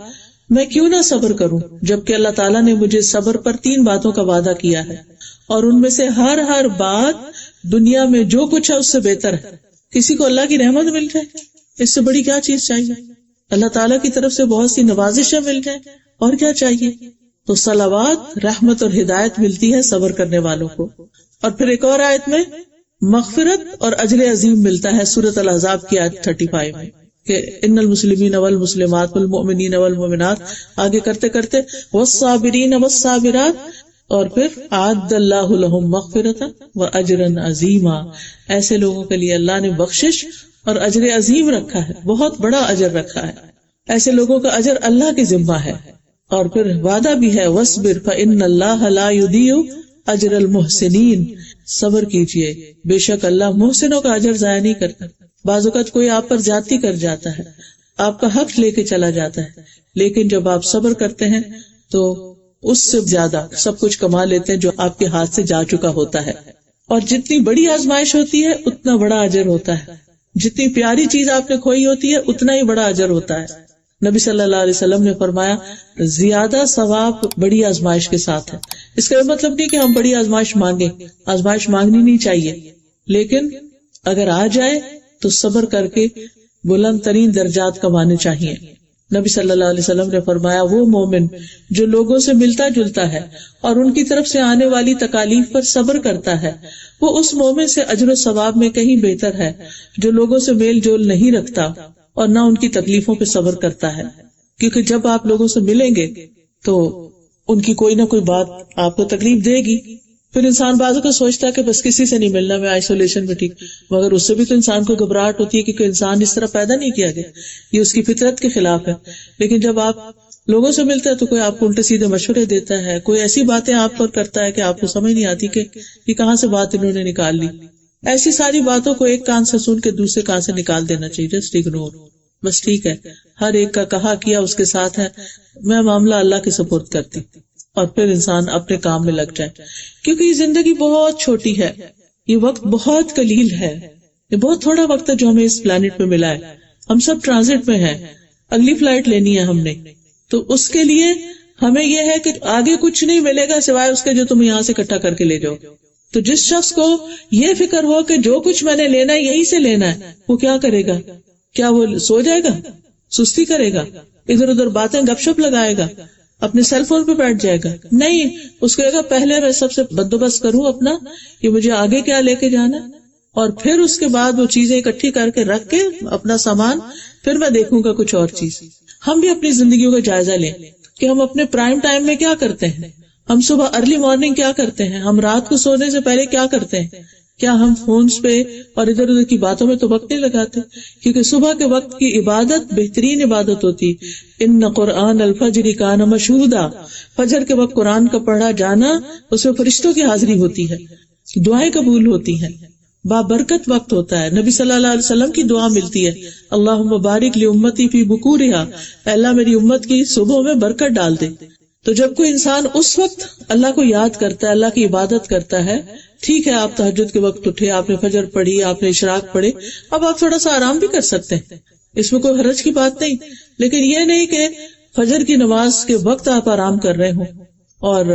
میں کیوں نہ صبر کروں جبکہ اللہ تعالیٰ نے مجھے صبر پر 3 باتوں کا وعدہ کیا ہے اور ان میں سے ہر بات دنیا میں جو کچھ ہے اس سے بہتر ہے. کسی کو اللہ کی رحمت مل جائے اس سے بڑی کیا چیز چاہیے؟ اللہ تعالیٰ کی طرف سے بہت سی نوازشیں مل جائیں اور کیا چاہیے؟ تو صلوات، رحمت اور ہدایت ملتی ہے صبر کرنے والوں کو. اور پھر ایک اور آیت میں مغفرت اور اجر عظیم ملتا ہے، سورۃ الاحزاب کی آیت 35 میں کہ ان المسلمین والمسلمات والمؤمنین والمؤمنات، آگے کرتے کرتے والصابرین والصابرات، اور پھر اعد اللہ لہم مغفرۃ واجرا عظیما. ایسے لوگوں کے لیے اللہ نے بخشش اور اجر عظیم رکھا ہے، بہت بڑا اجر رکھا ہے. ایسے لوگوں کا اجر اللہ کے ذمہ ہے. اور پھر وعدہ بھی ہے وَاصْبِرْ فَإِنَّ اللَّهَ لَا يُضِيعُ أَجْرَ الْمُحْسِنِينَ، صبر کیجئے بے شک اللہ محسنوں کا اجر ضائع نہیں کرتا. بعض اوقات کوئی آپ پر زیادتی کر جاتا ہے، آپ کا حق لے کے چلا جاتا ہے، لیکن جب آپ صبر کرتے ہیں تو اس سے زیادہ سب کچھ کما لیتے ہیں جو آپ کے ہاتھ سے جا چکا ہوتا ہے. اور جتنی بڑی آزمائش ہوتی ہے اتنا بڑا اجر ہوتا ہے، جتنی پیاری چیز آپ نے کھوئی ہوتی ہے اتنا ہی بڑا اجر ہوتا ہے. نبی صلی اللہ علیہ وسلم نے فرمایا زیادہ ثواب بڑی آزمائش کے ساتھ ہے. اس کا مطلب نہیں کہ ہم بڑی آزمائش مانگیں، آزمائش مانگنی نہیں چاہیے، لیکن اگر آ جائے تو صبر کر کے بلند ترین درجات کمانے چاہیے. نبی صلی اللہ علیہ وسلم نے فرمایا وہ مومن جو لوگوں سے ملتا جلتا ہے اور ان کی طرف سے آنے والی تکالیف پر صبر کرتا ہے، وہ اس مومن سے اجر و ثواب میں کہیں بہتر ہے جو لوگوں سے میل جول نہیں رکھتا اور نہ ان کی تکلیفوں پہ صبر کرتا ہے. کیونکہ جب آپ لوگوں سے ملیں گے تو ان کی کوئی نہ کوئی بات آپ کو تکلیف دے گی. پھر انسان بعضوں کو سوچتا ہے کہ بس کسی سے نہیں ملنا، میں آئسولیشن میں ٹھیک، مگر اس سے بھی تو انسان کو گھبراہٹ ہوتی ہے کیونکہ انسان اس طرح پیدا نہیں کیا گیا، یہ اس کی فطرت کے خلاف ہے. لیکن جب آپ لوگوں سے ملتے ہیں تو کوئی آپ کو الٹے سیدھے مشورے دیتا ہے، کوئی ایسی باتیں آپ پر کرتا ہے کہ آپ کو سمجھ نہیں آتی کہ یہ کہاں سے بات انہوں نے نکال لی. ایسی ساری باتوں کو ایک کان سے سن کے دوسرے کان سے نکال دینا چاہیے، جسٹ اگنور. بس ٹھیک ہے، ہر ایک کا کہا کیا اس کے ساتھ ہے، میں معاملہ اللہ کے سپرد کرتی، اور پھر انسان اپنے کام میں لگ جائے. کیونکہ یہ زندگی بہت چھوٹی ہے، یہ وقت بہت قلیل ہے، یہ بہت تھوڑا وقت ہے جو ہمیں اس پلانٹ پہ ملا ہے. ہم سب ٹرانزٹ میں ہیں، اگلی فلائٹ لینی ہے ہم نے، تو اس کے لیے ہمیں یہ ہے کہ آگے کچھ نہیں ملے گا سوائے اس کے جو تم یہاں سے اکٹھا کر کے لے جاؤ. تو جس شخص کو یہ فکر ہو کہ جو کچھ میں نے لینا ہے یہیں سے لینا ہے، وہ کیا کرے گا؟ کیا وہ سو جائے گا، سستی کرے گا، ادھر ادھر باتیں گپ شپ لگائے گا، اپنے سیل فون پہ بیٹھ جائے گا؟ نہیں، اس کو کہے گا پہلے میں سب سے بندوبست کروں اپنا کہ مجھے آگے کیا لے کے جانا، اور پھر اس کے بعد وہ چیزیں اکٹھی کر کے رکھ کے اپنا سامان، پھر میں دیکھوں گا کچھ اور چیز. ہم بھی اپنی زندگیوں کا جائزہ لیں کہ ہم اپنے پرائم ٹائم میں کیا کرتے ہیں، ہم صبح ارلی مارننگ کیا کرتے ہیں، ہم رات کو سونے سے پہلے کیا کرتے ہیں. کیا ہم فونز پہ اور ادھر ادھر کی باتوں میں تو وقت نہیں لگاتے؟ کیونکہ صبح کے وقت کی عبادت بہترین عبادت ہوتی. ان قرآن الفجر کان مشہودا، فجر کے وقت قرآن کا پڑھا جانا اس میں فرشتوں کی حاضری ہوتی ہے، دعائیں قبول ہوتی ہیں. بابرکت وقت ہوتا ہے. نبی صلی اللہ علیہ وسلم کی دعا ملتی ہے, اللہم بارک لی امتی فی بکورہا, اللہ میری امت کی صبحوں میں برکت ڈال دے. تو جب کوئی انسان اس وقت اللہ کو یاد کرتا ہے, اللہ کی عبادت کرتا ہے, ٹھیک ہے آپ تہجد کے وقت اٹھے, آپ نے فجر پڑھی, آپ نے اشراق پڑھے, اب آپ تھوڑا سا آرام بھی کر سکتے ہیں, اس میں کوئی حرج کی بات نہیں. لیکن یہ نہیں کہ فجر کی نماز کے وقت آپ آرام کر رہے ہوں اور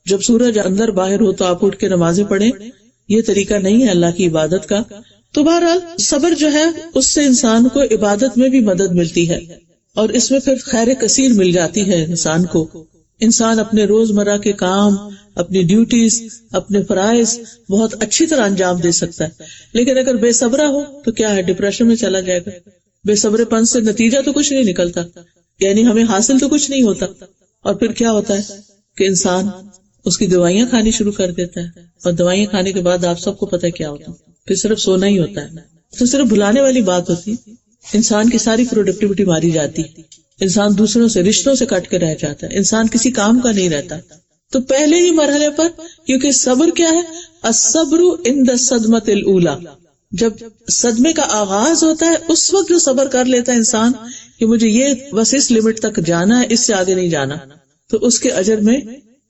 جب سورج اندر باہر ہو تو آپ اٹھ کے نمازیں پڑھیں, یہ طریقہ نہیں ہے اللہ کی عبادت کا. تو بہرحال صبر جو ہے اس سے انسان کو عبادت میں بھی مدد ملتی ہے اور اس میں پھر خیر کثیر مل جاتی ہے انسان کو. انسان اپنے روزمرہ کے کام, اپنی ڈیوٹیز, اپنے فرائض بہت اچھی طرح انجام دے سکتا ہے. لیکن اگر بے صبرہ ہو تو کیا ہے, ڈپریشن میں چلا جائے گا. بے صبر پن سے نتیجہ تو کچھ نہیں نکلتا, یعنی ہمیں حاصل تو کچھ نہیں ہوتا. اور پھر کیا ہوتا ہے کہ انسان اس کی دوائیاں کھانی شروع کر دیتا ہے, اور دوائیاں کھانے کے بعد آپ سب کو پتہ ہے کیا ہوتا ہے, پھر صرف سونا ہی ہوتا ہے. تو صرف بھلانے والی بات ہوتی, انسان کی ساری پروڈکٹیوٹی ماری جاتی, انسان دوسروں سے, رشتوں سے کٹ کے رہ جاتا ہے, انسان کسی کام کا نہیں رہتا. تو پہلے ہی مرحلے پر, کیونکہ صبر کیا ہے, الصبر عند الصدمۃ الاولی, جب صدمے کا آغاز ہوتا ہے اس وقت جو صبر کر لیتا ہے انسان کہ مجھے یہ بس اس لمٹ تک جانا ہے, اس سے آگے نہیں جانا, تو اس کے اجر میں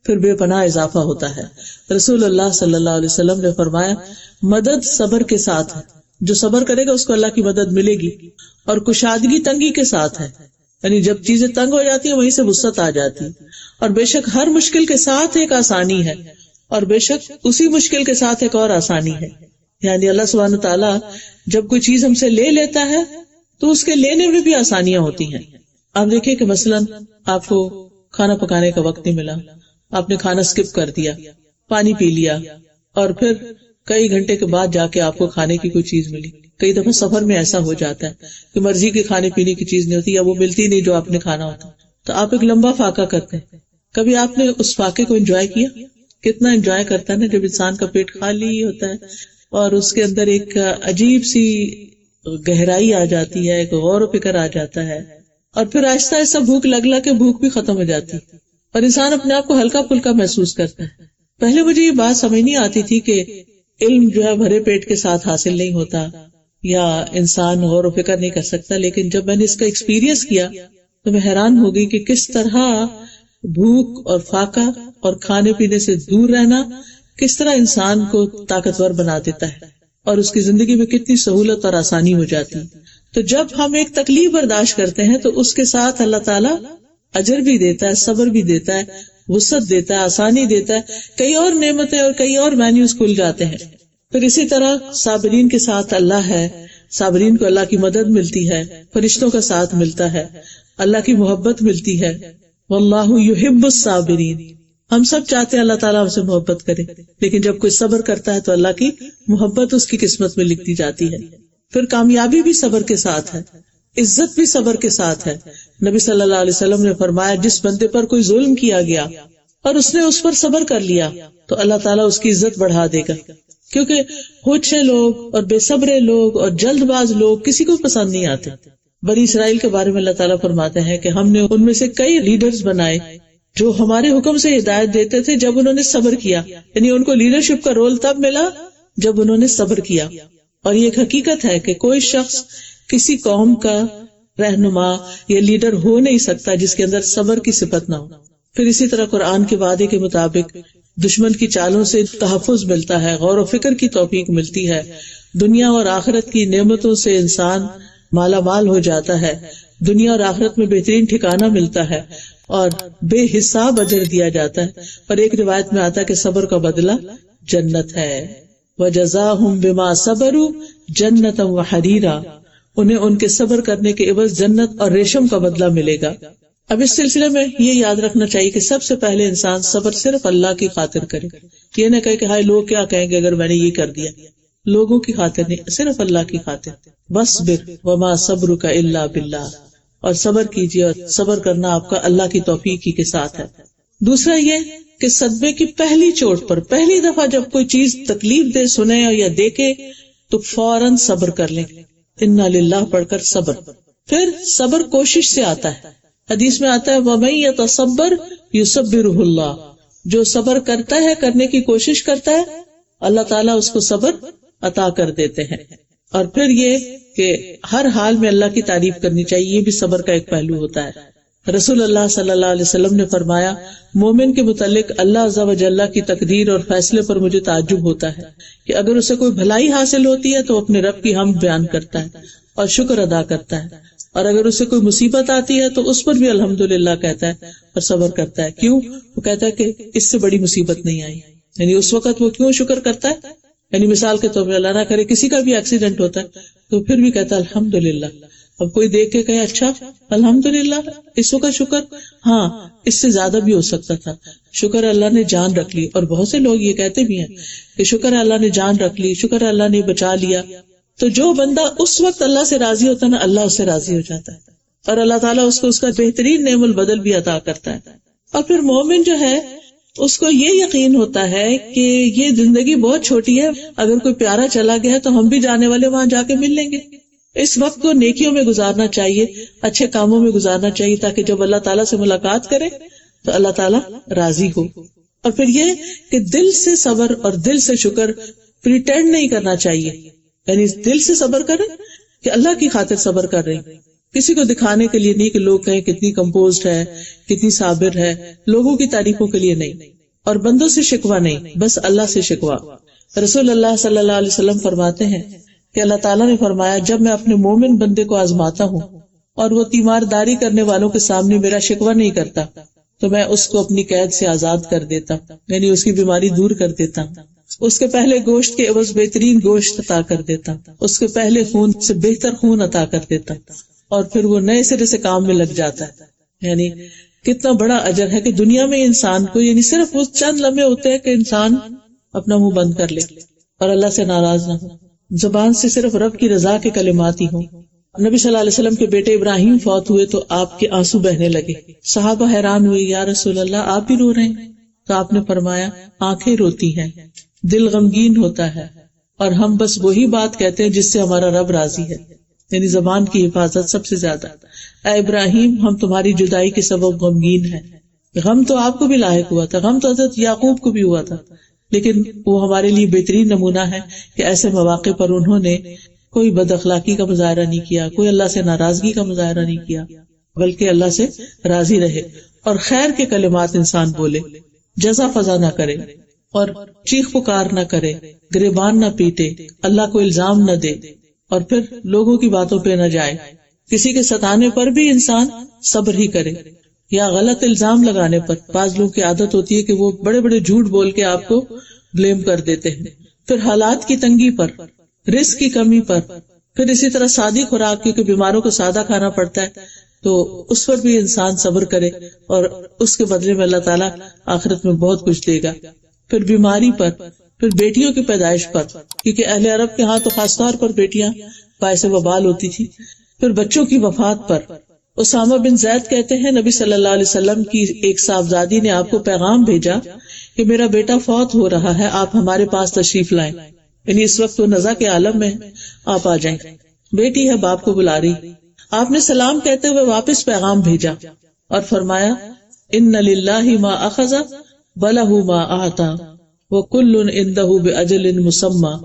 پھر بے پناہ اضافہ ہوتا ہے. رسول اللہ صلی اللہ علیہ وسلم نے فرمایا مدد صبر کے ساتھ ہے, جو صبر کرے گا اس کو اللہ کی مدد ملے گی, اور کشادگی تنگی کے ساتھ ہے, یعنی جب چیزیں تنگ ہو جاتی ہیں وہیں سے وسعت آ جاتی, اور بے شک ہر مشکل کے ساتھ ایک آسانی ہے, اور بے شک اسی مشکل کے ساتھ ایک اور آسانی ہے. یعنی اللہ سبحانہ تعالیٰ جب کوئی چیز ہم سے لے لیتا ہے تو اس کے لینے میں بھی آسانیاں ہوتی ہیں. آپ دیکھیں کہ مثلاً آپ کو کھانا پکانے کا وقت نہیں ملا, آپ نے کھانا سکپ کر دیا, پانی پی لیا, اور پھر کئی گھنٹے کے بعد جا کے آپ کو کھانے کی کوئی چیز ملی. کئی دفعہ سفر میں ایسا ہو جاتا ہے کہ مرضی کے کھانے پینے کی چیز نہیں ہوتی, یا وہ ملتی نہیں جو آپ نے کھانا ہوتا, تو آپ ایک لمبا فاقہ کرتے ہیں. کبھی آپ نے اس فاقے کو انجوائے کیا؟ کتنا انجوائے کرتا ہے نا جب انسان کا پیٹ خالی ہوتا ہے اور اس کے اندر ایک عجیب سی گہرائی آ جاتی ہے, ایک غور و فکر آ جاتا ہے, اور پھر آہستہ آہستہ بھوک لگ کے بھوک بھی ختم ہو جاتی ہے اور انسان اپنے آپ کو ہلکا پھلکا محسوس کرتا ہے. پہلے مجھے یہ بات سمجھ نہیں آتی تھی کہ علم جو ہے بھرے پیٹ کے ساتھ حاصل نہیں ہوتا یا انسان غور و فکر نہیں کر سکتا, لیکن جب میں نے اس کا ایکسپیرئنس کیا تو میں حیران ہو گئی کہ کس طرح بھوک اور فاقہ اور کھانے پینے سے دور رہنا کس طرح انسان کو طاقتور بنا دیتا ہے اور اس کی زندگی میں کتنی سہولت اور آسانی ہو جاتی. تو جب ہم ایک تکلیف برداشت کرتے ہیں تو اس کے ساتھ اللہ تعالیٰ اجر بھی دیتا ہے, صبر بھی دیتا ہے, وسعت دیتا ہے, آسانی دیتا ہے, کئی اور نعمتیں اور کئی اور مینیوز کھل جاتے ہیں. پھر اسی طرح صابرین کے ساتھ اللہ ہے, صابرین کو اللہ کی مدد ملتی ہے, فرشتوں کا ساتھ ملتا ہے, اللہ کی محبت ملتی ہے. واللہ یحب الصابرین, ہم سب چاہتے ہیں اللہ تعالیٰ ہم سے محبت کرے, لیکن جب کوئی صبر کرتا ہے تو اللہ کی محبت اس کی قسمت میں لکھ دی جاتی ہے. پھر کامیابی بھی صبر کے ساتھ ہے, عزت بھی صبر کے ساتھ ہے. نبی صلی اللہ علیہ وسلم نے فرمایا جس بندے پر کوئی ظلم کیا گیا اور اس نے اس پر صبر کر لیا تو اللہ تعالیٰ اس کی عزت بڑھا دے گا, کیونکہ ہوچے لوگ اور بے صبرے لوگ اور جلد باز لوگ کسی کو پسند نہیں آتے. بنی اسرائیل کے بارے میں اللہ تعالیٰ فرماتے ہیں کہ ہم نے ان میں سے کئی لیڈرز بنائے جو ہمارے حکم سے ہدایت دیتے تھے جب انہوں نے صبر کیا, یعنی ان کو لیڈرشپ کا رول تب ملا جب انہوں نے صبر کیا. اور یہ ایک حقیقت ہے کہ کوئی شخص کسی قوم کا رہنما یا لیڈر ہو نہیں سکتا جس کے اندر صبر کی صفت نہ ہو. پھر اسی طرح قرآن کے وعدے کے مطابق دشمن کی چالوں سے تحفظ ملتا ہے, غور و فکر کی توفیق ملتی ہے, دنیا اور آخرت کی نعمتوں سے انسان مالا مال ہو جاتا ہے, دنیا اور آخرت میں بہترین ٹھکانہ ملتا ہے اور بے حساب اجر دیا جاتا ہے. اور ایک روایت میں آتا ہے کہ صبر کا بدلہ جنت ہے. وَجَزَاهُمْ بِمَا صَبَرُوا جَنَّةً وَحَرِيرًا, انہیں ان کے صبر کرنے کے عوض جنت اور ریشم کا بدلہ ملے گا. اب اس سلسلے میں یہ یاد رکھنا چاہیے کہ سب سے پہلے انسان صبر صرف اللہ کی خاطر کرے, یہ نہ کہے کہ ہائے لوگ کیا کہیں گے اگر میں نے یہ کر دیا. لوگوں کی خاطر نہیں, صرف اللہ کی خاطر. وَاصْبِرْ وَمَا صَبْرُكَ إِلَّا بِاللَّهِ, اور صبر کیجیے, اور صبر کرنا آپ کا اللہ کی توفیق ہی کے ساتھ ہے. دوسرا یہ کہ صدمے کی پہلی چوٹ پر پہلی دفعہ جب کوئی چیز تکلیف دے سنے یا دیکھے تو فوراً صبر کر لیں, اِنَّا لِلَّهِ پڑھ کر صبر. پھر صبر کوشش سے آتا ہے. حدیث میں آتا ہے وَمَن يَتَصَبَّرْ يُصَبِّرْهُ اللَّهُ, جو صبر کرتا ہے, کرنے کی کوشش کرتا ہے, اللہ تعالیٰ اس کو صبر عطا کر دیتے ہیں. اور پھر یہ کہ ہر حال میں اللہ کی تعریف کرنی چاہیے، یہ بھی صبر کا ایک پہلو ہوتا ہے. رسول اللہ صلی اللہ علیہ وسلم نے فرمایا، مومن کے متعلق اللہ عز و جل کی تقدیر اور فیصلے پر مجھے تعجب ہوتا ہے کہ اگر اسے کوئی بھلائی حاصل ہوتی ہے تو اپنے رب کی حمد بیان کرتا ہے اور شکر ادا کرتا ہے، اور اگر اسے کوئی مصیبت آتی ہے تو اس پر بھی الحمدللہ کہتا ہے اور صبر کرتا ہے. کیوں؟ وہ کہتا ہے کہ اس سے بڑی مصیبت نہیں آئی. یعنی اس وقت وہ کیوں شکر کرتا ہے؟ یعنی مثال کے طور پر اللہ نہ کرے کسی کا بھی ایکسیڈنٹ ہوتا ہے تو پھر بھی کہتا ہے الحمدللہ. اب کوئی دیکھ کے کہے اچھا الحمدللہ اس وقت شکر، ہاں اس سے زیادہ بھی ہو سکتا تھا، شکر اللہ نے جان رکھ لی. اور بہت سے لوگ یہ کہتے بھی ہیں کہ شکر اللہ نے جان رکھ لی، شکر اللہ نے بچا لیا. تو جو بندہ اس وقت اللہ سے راضی ہوتا ہے نا، اللہ اس سے راضی ہو جاتا ہے اور اللہ تعالیٰ اس کو اس کا بہترین نعم البدل بھی عطا کرتا ہے. اور پھر مومن جو ہے اس کو یہ یقین ہوتا ہے کہ یہ زندگی بہت چھوٹی ہے، اگر کوئی پیارا چلا گیا تو ہم بھی جانے والے وہاں جا کے مل لیں گے. اس وقت کو نیکیوں میں گزارنا چاہیے، اچھے کاموں میں گزارنا چاہیے، تاکہ جب اللہ تعالیٰ سے ملاقات کرے تو اللہ تعالیٰ راضی ہو. اور پھر یہ کہ دل سے صبر اور دل سے شکر پریٹینڈ نہیں کرنا چاہیے. یعنی دل سے صبر کریں کہ اللہ کی خاطر صبر کر رہے ہیں، کسی کو دکھانے کے لیے نہیں کہ لوگ کہیں کتنی کمپوزڈ ہے، کتنی صابر ہے، لوگوں کی تعریفوں کے لیے نہیں. اور بندوں سے شکوہ نہیں، بس اللہ سے شکوہ. رسول اللہ صلی اللہ علیہ وسلم فرماتے ہیں کہ اللہ تعالیٰ نے فرمایا، جب میں اپنے مومن بندے کو آزماتا ہوں اور وہ تیمارداری کرنے والوں کے سامنے میرا شکوہ نہیں کرتا تو میں اس کو اپنی قید سے آزاد کر دیتا، یعنی اس کی بیماری دور کر دیتا. اس کے پہلے گوشت کے عوض بہترین گوشت عطا کر دیتا، اس کے پہلے خون سے بہتر خون عطا کر دیتا، اور پھر وہ نئے سرے سے کام میں لگ جاتا ہے. یعنی کتنا بڑا اجر ہے کہ دنیا میں انسان کو، یعنی صرف وہ چند لمحے ہوتے ہیں کہ انسان اپنا منہ بند کر لے اور اللہ سے ناراض نہ ہو، زبان سے صرف رب کی رضا کے کلمات ہی ہوں. نبی صلی اللہ علیہ وسلم کے بیٹے ابراہیم فوت ہوئے تو آپ کے آنسو بہنے لگے. صحابہ حیران ہوئے، یا رسول اللہ آپ بھی رو رہے ہیں؟ تو آپ نے فرمایا، آنکھیں روتی ہیں، دل غمگین ہوتا ہے، اور ہم بس وہی بات کہتے ہیں جس سے ہمارا رب راضی ہے. یعنی زبان کی حفاظت سب سے زیادہ. اے ابراہیم، ہم تمہاری جدائی کے سبب غمگین ہیں. غم تو آپ کو بھی لاحق ہوا تھا، غم تو حضرت یعقوب کو بھی ہوا تھا، لیکن وہ ہمارے لیے بہترین نمونہ ہے کہ ایسے مواقع پر انہوں نے کوئی بد اخلاقی کا مظاہرہ نہیں کیا، کوئی اللہ سے ناراضگی کا مظاہرہ نہیں کیا، بلکہ اللہ سے راضی رہے اور خیر کے کلمات انسان بولے، جزا فضا نہ کرے اور چیخ پکار نہ کرے، گریبان نہ پیٹے، اللہ کو الزام نہ دے، اور پھر لوگوں کی باتوں پہ نہ جائے. کسی کے ستانے پر بھی انسان صبر ہی کرے، یا غلط الزام لگانے پر. بعض لوگوں کی عادت ہوتی ہے کہ وہ بڑے بڑے جھوٹ بول کے آپ کو بلیم کر دیتے ہیں. پھر حالات کی تنگی پر، رزق کی کمی پر، پھر اسی طرح سادی خوراک، کیونکہ بیماروں کو سادہ کھانا پڑتا ہے تو اس پر بھی انسان صبر کرے اور اس کے بدلے میں اللہ تعالیٰ آخرت میں بہت کچھ دے گا. پھر بیماری پر، پھر بیٹیوں کی پیدائش پر، کیونکہ اہل عرب کے ہاں تو خاص طور پر بیٹیاں باعث وبال ہوتی تھی. پھر بچوں کی وفات پر. اسامہ بن زید کہتے ہیں، نبی صلی اللہ علیہ وسلم کی ایک صاحبزادی نے آپ کو پیغام بھیجا کہ میرا بیٹا فوت ہو رہا ہے، آپ ہمارے پاس تشریف لائیں. یعنی اس وقت وہ نزع کے عالم میں، آپ آ جائیں. بیٹی ہے، باپ کو بلا رہی. آپ نے سلام کہتے ہوئے واپس پیغام بھیجا اور فرمایا، ان للہ ما اخذ ولہ ما اعطى وکل عندہ باجل مسمی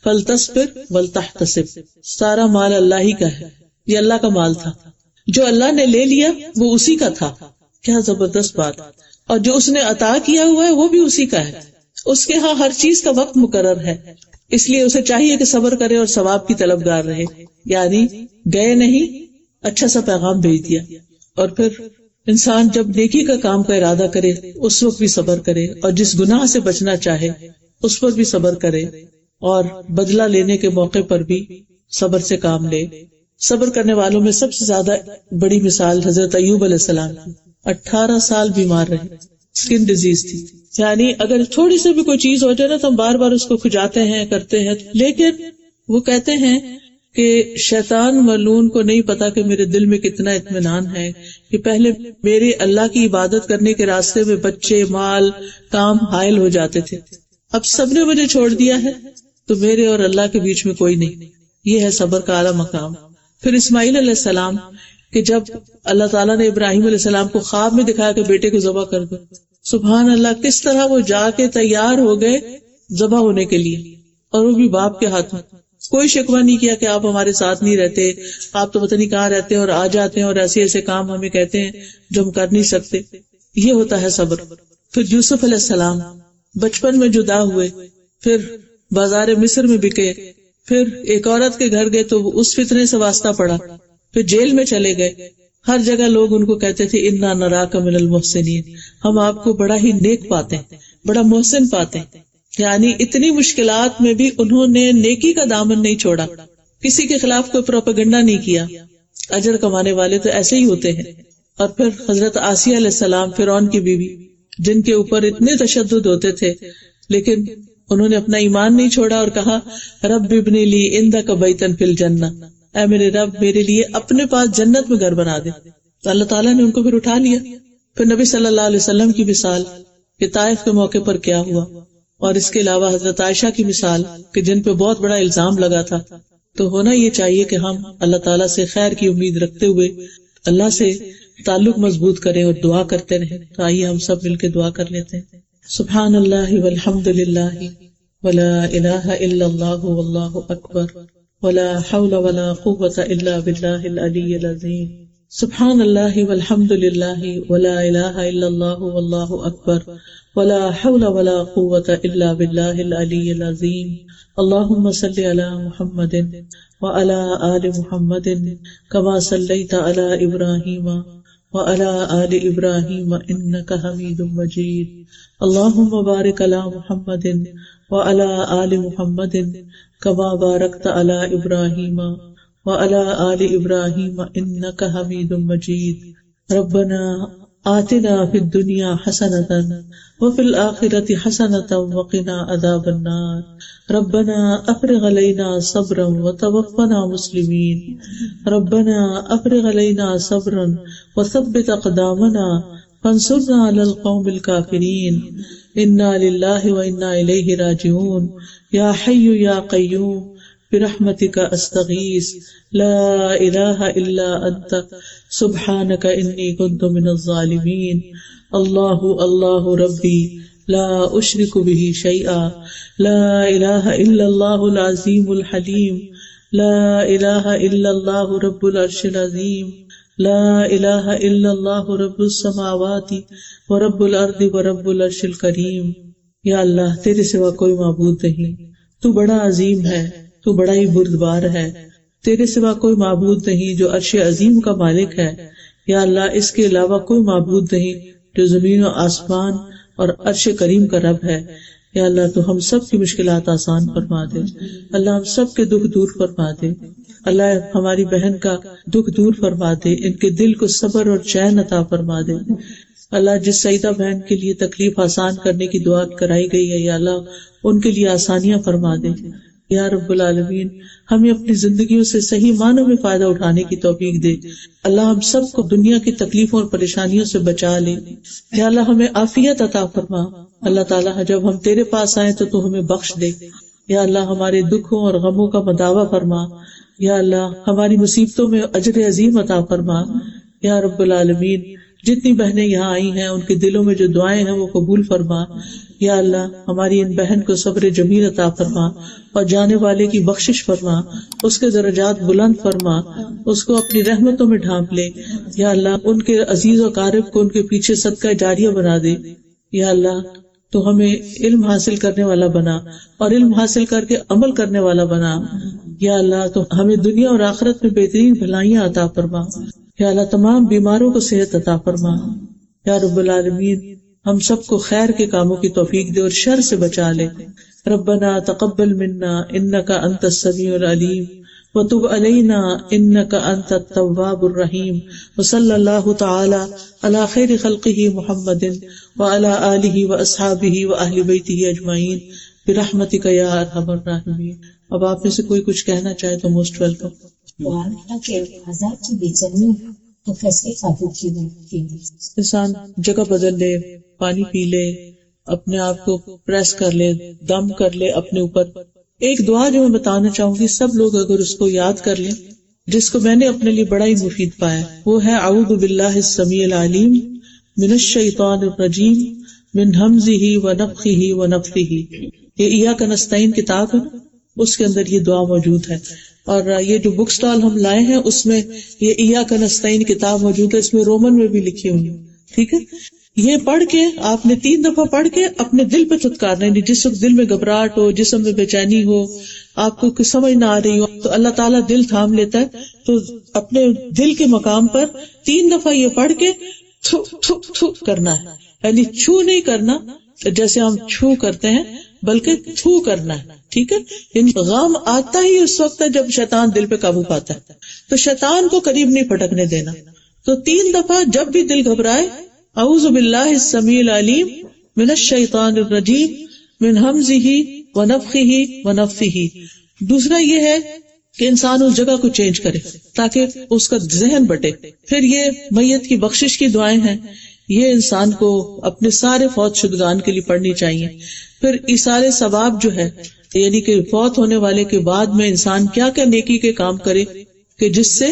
فلتصبر ولتحتسب. سارا مال اللہ ہی کا ہے، یہ اللہ کا مال تھا، جو اللہ نے لے لیا وہ اسی کا تھا. کیا زبردست بات. اور جو اس نے عطا کیا ہوا ہے وہ بھی اسی کا ہے. اس کے ہاں ہر چیز کا وقت مقرر ہے، اس لیے اسے چاہیے کہ صبر کرے اور ثواب کی طلبگار رہے. یعنی گئے نہیں، اچھا سا پیغام بھیج دیا. اور پھر انسان جب نیکی کا کام کا ارادہ کرے اس وقت بھی صبر کرے، اور جس گناہ سے بچنا چاہے اس پر بھی صبر کرے، اور بدلہ لینے کے موقع پر بھی صبر سے کام لے. صبر کرنے والوں میں سب سے زیادہ بڑی مثال حضرت ایوب علیہ السلام کی. 18 سال بیمار رہے، اسکن ڈیزیز تھی. یعنی اگر تھوڑی سی بھی کوئی چیز ہو جائے نا تو ہم بار بار اس کو کھجاتے ہیں، کرتے ہیں، لیکن وہ کہتے ہیں کہ شیطان ملعون کو نہیں پتا کہ میرے دل میں کتنا اطمینان ہے کہ پہلے میرے اللہ کی عبادت کرنے کے راستے میں بچے، مال، کام حائل ہو جاتے تھے، اب سب نے مجھے چھوڑ دیا ہے تو میرے اور اللہ کے بیچ میں کوئی نہیں. یہ ہے صبر کا اعلیٰ مقام. پھر اسماعیل علیہ السلام کہ جب اللہ تعالیٰ نے ابراہیم علیہ السلام کو خواب میں دکھایا کہ بیٹے کو ذبح کر دو، سبحان اللہ، کس طرح وہ جا کے تیار ہو گئے ذبح ہونے کے لیے. اور وہ بھی باپ کے ہاتھ میں. کوئی شکوہ نہیں کیا کہ آپ ہمارے ساتھ نہیں رہتے، آپ تو پتہ نہیں کہاں رہتے اور آ جاتے ہیں اور ایسے ایسے کام ہمیں کہتے ہیں جو ہم کر نہیں سکتے. یہ ہوتا ہے صبر. پھر یوسف علیہ السلام بچپن میں جدا ہوئے، پھر بازار مصر میں بکے، پھر ایک عورت کے گھر گئے تو اس فتنے سے واسطہ پڑا، پھر جیل میں چلے گئے. ہر جگہ لوگ ان کو کہتے تھے انا نراک من المحسنین، ہم آپ کو بڑا ہی نیک پاتے ہیں، بڑا محسن پاتے ہیں. یعنی اتنی مشکلات میں بھی انہوں نے نیکی کا دامن نہیں چھوڑا، کسی کے خلاف کوئی پروپیگنڈا نہیں کیا. اجر کمانے والے تو ایسے ہی ہوتے ہیں. اور پھر حضرت آسیہ علیہ السلام فرعون کی بیوی، جن کے اوپر اتنے تشدد ہوتے تھے، لیکن انہوں نے اپنا ایمان نہیں چھوڑا اور کہا رب ابنی لی عندک بیتن فی الجنہ، اے میرے رب میرے لیے اپنے پاس جنت میں گھر بنا دے. تو اللہ تعالیٰ نے ان کو پھر اٹھا لیا. پھر نبی صلی اللہ علیہ وسلم کی مثال کہ طائف کے موقع پر کیا ہوا، اور اس کے علاوہ حضرت عائشہ کی مثال کہ جن پہ بہت بڑا الزام لگا تھا. تو ہونا یہ چاہیے کہ ہم اللہ تعالیٰ سے خیر کی امید رکھتے ہوئے اللہ سے تعلق مضبوط کریں اور دعا کرتے رہیں. تو آئیے ہم سب مل کے دعا کر لیتے ہیں. سبحان اللہ والحمد للہ ولا الہ الا اللہ واللہ اکبر ولا حول ولا قوة الا باللہ العلی العظیم. سبحان اللہ والحمد للہ ولا الہ الا اللہ واللہ اکبر ولا حول ولا قوة الا باللہ العلی العظیم. اللہم صلی علی محمد وعلی آل محمد کما صلیت علی ابراہیم وعلی آل ابراہیم انک حمید مجید. اللہم بارک علی محمد وعلی آل محمد کما بارکت علی ابراہیم وعلی آل ابراہیم انک حمید مجید. ربنا آتنا فی الدنیا حسنۃ وفی الآخرۃ حسنۃ وقنا عذاب النار. ربنا افرغ علینا صبرا وتوفنا مسلمین. ربنا افرغ علینا صبرا وثبت اقدامنا فانصرنا علی القوم الکافرین. انا للہ وانا الیہ راجعون. یا حی یا قیوم برحمتک استغیث لا الہ الا انت سبحانک انی کنت من الظالمین. اللہ اللہ ربی لا اشرک به شیئا لا الہ الا اللہ العظیم الحلیم. لا الہ الا اللہ رب العرش العظیم. لا الہ الا اللہ رب السماوات ورب الارض ورب العرش الکریم. یا اللہ تیرے سوا کوئی معبود نہیں، تو بڑا عظیم ہے، تو بڑا ہی بردبار ہے. تیرے سوا کوئی معبود نہیں جو عرش عظیم کا مالک ہے. یا اللہ اس کے علاوہ کوئی معبود نہیں جو زمین و آسمان اور عرش کریم کا رب ہے. یا اللہ تو ہم سب کی مشکلات آسان فرما دے. اللہ ہم سب کے دکھ دور فرما دے. اللہ ہماری بہن کا دکھ دور فرما دے، ان کے دل کو صبر اور چین عطا فرما دے. اللہ جس سعیدہ بہن کے لیے تکلیف آسان کرنے کی دعا کرائی گئی ہے، یا اللہ ان کے لیے آسانیاں فرما دے. یا رب العالمین ہمیں اپنی زندگیوں سے صحیح معنوں میں فائدہ اٹھانے کی توفیق دے. اللہ ہم سب کو دنیا کی تکلیفوں اور پریشانیوں سے بچا لے. یا اللہ ہمیں عافیت عطا فرما. اللہ تعالیٰ جب ہم تیرے پاس آئیں تو ہمیں بخش دے. یا اللہ ہمارے دکھوں اور غموں کا مداوع فرما. یا اللہ ہماری مصیبتوں میں اجر عظیم عطا فرما. یا رب العالمین جتنی بہنیں یہاں آئی ہیں ان کے دلوں میں جو دعائیں ہیں وہ قبول فرما. یا اللہ ہماری ان بہن کو صبر جمیل عطا فرما اور جانے والے کی بخشش فرما، اس کے درجات بلند فرما، اس کو اپنی رحمتوں میں ڈھانپ لے. یا اللہ ان کے عزیز و قارب کو ان کے پیچھے صدقہ جاریہ بنا دے. یا اللہ تو ہمیں علم حاصل کرنے والا بنا اور علم حاصل کر کے عمل کرنے والا بنا. یا اللہ تو ہمیں دنیا اور آخرت میں بہترین بھلائیاں عطا فرما. یا اللہ تمام بیماروں کو صحت عطا فرما. یا رب العالمین ہم سب کو خیر کے کاموں کی توفیق دے اور شر سے بچا لے. ربنا تقبل منا انک انت السمیع العلیم وتب علینا انک انت التواب الرحیم. وصلی اللہ تعالی علی خیر خلقہ محمد وعلی آلہ واصحابہ واہل بیتہ اجمعین برحمتک یا ارحم الراحمین. اب آپ میں سے کوئی کچھ کہنا چاہے تو موسٹ ویلکم. کی بے چینی تو فیصلے ثابت کی انسان جگہ بدل لے، پانی پی لے، اپنے آپ کو پریس کر لے، دم کر لے اپنے اوپر. ایک دعا جو میں بتانا چاہوں گی سب لوگ اگر اس کو یاد کر لیں، جس کو میں نے اپنے لیے بڑا ہی مفید پایا، وہ ہے اعوذ باللہ السمیع العلیم من الشیطان الرجیم من ہمزہ ونفخہ ونفثہ. یہ ایاک نستعین کتاب ہے، اس کے اندر یہ دعا موجود ہے. اور یہ جو بک سٹال ہم لائے ہیں اس میں یہ ایاک نستعین کتاب موجود ہے، اس میں رومن میں بھی لکھی ہوئی ہے. ٹھیک ہے، یہ پڑھ کے آپ نے 3 دفعہ پڑھ کے اپنے دل پہ تھتکارنا ہے. جس وقت دل میں گھبراہٹ ہو، جسم میں بے چینی ہو، آپ کو کچھ سمجھ نہ آ رہی ہو، تو اللہ تعالیٰ دل تھام لیتا ہے. تو اپنے دل کے مقام پر 3 دفعہ یہ پڑھ کے تھو تھو تھو کرنا ہے. یعنی چھو نہیں کرنا جیسے ہم چھو کرتے ہیں، بلکہ تھو کرنا ہے. ٹھیک ہے، یعنی غم آتا ہی اس وقت ہے جب شیطان دل پہ قابو پاتا ہے، تو شیطان کو قریب نہیں پھٹکنے دینا. تو 3 دفعہ جب بھی دل گھبرائے، اعوذ باللہ السمیع العلیم من الشیطان الرجیم من ہمزہ ونفخہ ونفثہ. دوسرا یہ ہے کہ انسان اس جگہ کو چینج کرے تاکہ اس کا ذہن بٹے. پھر یہ میت کی بخشش کی دعائیں ہیں، یہ انسان کو اپنے سارے فوت شدگان کے لیے پڑھنی چاہیے. پھر ایصال ثواب جو ہے، یعنی کہ فوت ہونے والے کے بعد میں انسان کیا کیا نیکی کے کام کرے کہ جس سے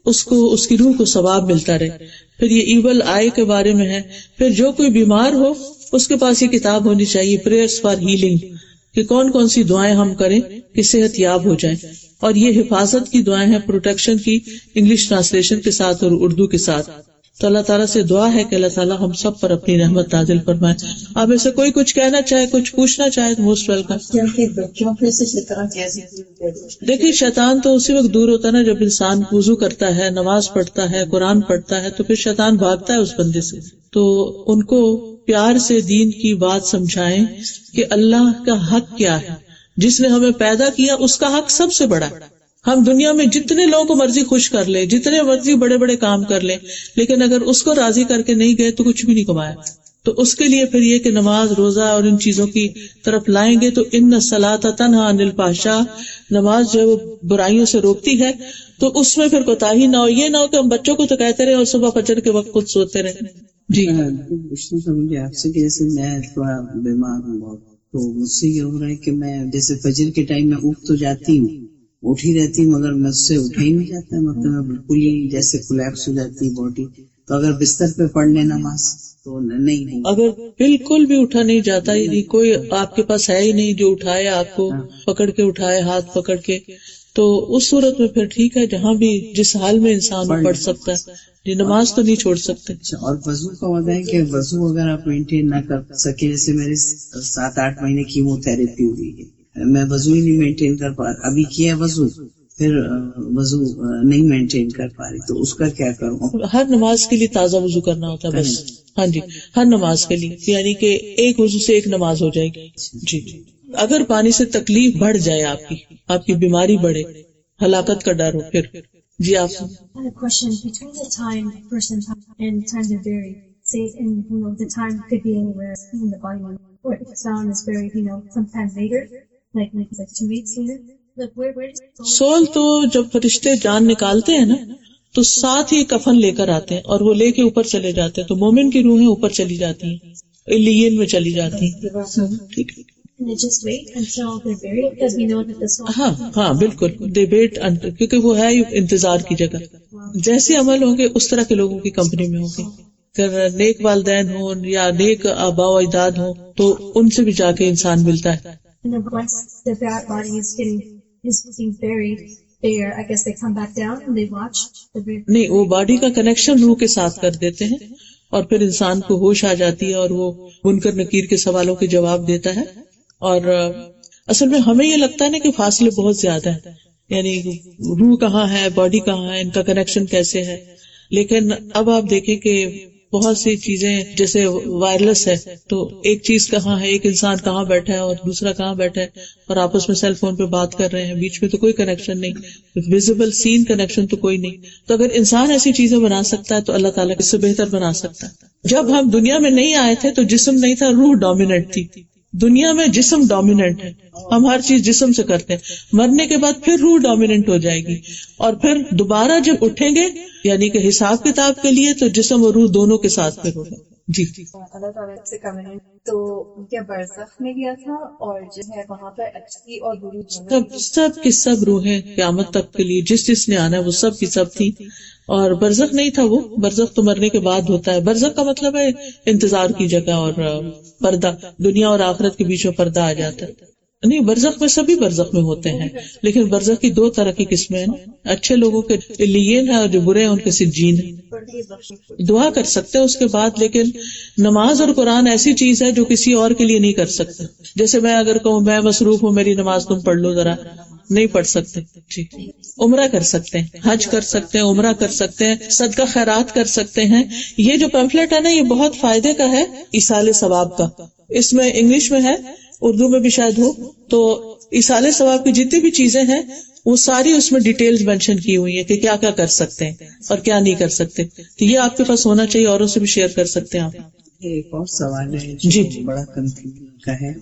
اس کو اس کی روح کو ثواب ملتا رہے. پھر یہ ایول آئی کے بارے میں ہے. پھر جو کوئی بیمار ہو اس کے پاس یہ کتاب ہونی چاہیے، پریئرز فار ہیلنگ، کہ کون کون سی دعائیں ہم کریں کہ صحت یاب ہو جائے. اور یہ حفاظت کی دعائیں ہیں، پروٹیکشن کی، انگلش ٹرانسلیشن کے ساتھ اور اردو کے ساتھ. تو اللہ تعالیٰ سے دعا ہے کہ اللہ تعالیٰ ہم سب پر اپنی رحمت نازل فرمائے. آپ ایسے کوئی کچھ کہنا چاہے، کچھ پوچھنا چاہے تو موسٹ ویلکم. بچوں پہ سے شیطان کیسے دیکھیے شیطان تو اسی وقت دور ہوتا ہے نا جب انسان وضو کرتا ہے، نماز پڑھتا ہے، قرآن پڑھتا ہے، تو پھر شیطان بھاگتا ہے اس بندے سے. تو ان کو پیار سے دین کی بات سمجھائیں کہ اللہ کا حق کیا ہے. جس نے ہمیں پیدا کیا اس کا حق سب سے بڑا ہے. ہم دنیا میں جتنے لوگوں کو مرضی خوش کر لیں، جتنے مرضی بڑے بڑے کام کر لیں، لیکن اگر اس کو راضی کر کے نہیں گئے تو کچھ بھی نہیں کمایا. تو اس کے لیے پھر یہ کہ نماز، روزہ اور ان چیزوں کی طرف لائیں گے تو ان الصلاۃ تنہی عن الفحشاء، نماز جو برائیوں سے روکتی ہے. تو اس میں پھر کوتاہی نہ ہو. یہ نہ ہو کہ ہم بچوں کو تو کہتے رہے اور صبح فجر کے وقت خود سوتے رہے. جی پوچھنا تھا مجھے آپ سے کہ جیسے میں تھوڑا بیمار ہوں بہت، تو مجھ سے یہ ہو رہا ہے کہ میں جیسے فجر کے ٹائم میں اٹھ تو جاتی ہوں، اٹھی رہتی ہوں، مگر مجھ سے اٹھا ہی نہیں جاتا ہے. مطلب میں بالکل ہی جیسے کولیپس ہو جاتی ہے باڈی. تو اگر بستر پہ پڑھ لیں نماز تو نہیں. اگر بالکل بھی اٹھا نہیں جاتا، یعنی کوئی آپ کے پاس ہے ہی نہیں جو اٹھائے آپ کو، پکڑ کے اٹھائے، ہاتھ پکڑ کے، تو اس صورت میں پھر ٹھیک ہے، جہاں بھی جس حال میں انسان پڑھ سکتا ہے. یہ نماز تو نہیں چھوڑ سکتے. اور وضو کا وعدہ ہے کہ وضو اگر آپ مینٹین نہ کر سکے، جیسے میرے 7-8 مہینے کیمو تھراپی ہوئی ہے، میں وضو ہی نہیں مینٹین کر پا رہا. ابھی کیا وضو، پھر وضو نہیں مینٹین کر پا رہی، تو اس کا کیا کروں؟ ہر نماز کے لیے تازہ وضو کرنا ہوتا ہے بس. ہاں جی، ہر نماز کے لیے، یعنی کہ ایک وضو سے ایک نماز ہو جائے گی. جی، اگر پانی سے تکلیف بڑھ جائے، آپ کی بیماری بڑھے، ہلاکت کا ڈر ہو، پھر جی آپ question between the time a person and time they're buried. Say, the time could be anywhere in the body, or if someone is buried, sometime later, like 2 weeks later. Like where does civil تو جب فرشتے جان نکالتے ہیں نا تو ساتھ ہی کفن لے کر آتے ہیں اور وہ لے کے اوپر چلے جاتے ہیں. تو مومن کی روحیں اوپر چلی جاتی ہیں، علیین میں چلی جاتی ہیں. ٹھیک ہے، they just wait until they're buried because we know that the soul. ہاں بالکل، دے ویٹ کیونکہ وہ ہے انتظار کی جگہ. جیسے عمل ہوں گے اس طرح کے لوگوں کی کمپنی میں ہوں گے. اگر نیک والدین ہوں یا نیک آباء و اجداد ہوں تو ان سے بھی جا کے انسان ملتا ہے. And then once the body is being buried, I guess they come back down and they watch the buried. نہیں، وہ باڈی کا کنیکشن روح کے ساتھ کر دیتے ہیں اور پھر انسان کو ہوش آ جاتی ہے اور وہ منکر نکیر کے سوالوں کے جواب دیتا ہے. اور اصل میں ہمیں یہ لگتا ہے نا کہ فاصلے بہت زیادہ ہیں، یعنی روح کہاں ہے، باڈی کہاں ہے، ان کا کنیکشن کیسے ہے. لیکن اب آپ دیکھیں کہ بہت سی چیزیں جیسے وائرلیس ہے، تو ایک چیز کہاں ہے، ایک انسان کہاں بیٹھا ہے اور دوسرا کہاں بیٹھا ہے، اور آپس میں سیل فون پہ بات کر رہے ہیں، بیچ میں تو کوئی کنیکشن نہیں، ویزیبل سین کنیکشن تو کوئی نہیں. تو اگر انسان ایسی چیزیں بنا سکتا ہے تو اللہ تعالیٰ اس سے بہتر بنا سکتا ہے. جب ہم دنیا میں نہیں آئے تھے تو جسم نہیں تھا، روح ڈومیننٹ تھی. دنیا میں جسم ڈومیننٹ ہے، ہم ہر چیز جسم سے کرتے ہیں. مرنے کے بعد پھر روح ڈومیننٹ ہو جائے گی، اور پھر دوبارہ جب اٹھیں گے یعنی کہ حساب کتاب کے لیے تو جسم اور روح دونوں کے ساتھ پھر ہوگا. جی اللہ تعالیٰ سے کمنٹ تو کیا برزخ میں گیا تھا، اور جو ہے وہاں پر اچھی اور بری سب کی سب روحیں قیامت تک کے لیے جس نے آنا ہے وہ سب کی سب تھی. اور برزخ نہیں تھا، وہ برزخ تو مرنے کے بعد ہوتا ہے. برزخ کا مطلب ہے انتظار کی جگہ اور پردہ، دنیا اور آخرت کے بیچ میں پردہ آ جاتا ہے. نہیں، برزخ میں سبھی برزخ میں ہوتے ہیں، لیکن برزخ کی دو طرح کی قسمیں ہیں، اچھے لوگوں کے علیین ہیں اور جو برے ہیں ان کے سجین ہیں. دعا کر سکتے ہیں اس کے بعد، لیکن نماز اور قرآن ایسی چیز ہے جو کسی اور کے لیے نہیں کر سکتے. جیسے میں اگر کہوں میں مصروف ہوں، میری نماز تم پڑھ لو ذرا، نہیں پڑھ سکتے. جی، عمرہ کر سکتے ہیں، حج کر سکتے ہیں، عمرہ کر سکتے ہیں، صدقہ خیرات کر سکتے ہیں. یہ جو پیمفلیٹ ہے نا، یہ بہت فائدے کا ہے، ایصال ثواب کا. اس میں انگلش میں ہے، اردو میں بھی شاید ہو. تو ایصال ثواب کی جتنی بھی چیزیں ہیں وہ ساری اس میں ڈیٹیلز مینشن کی ہوئی ہیں کہ کیا کیا کر سکتے ہیں اور کیا نہیں کر سکتے. تو یہ آپ کے پاس ہونا چاہیے، اوروں سے بھی شیئر کر سکتے ہیں آپ. ایک اور سوال ہے جو جی. بڑا کنفیوژن کا ہے.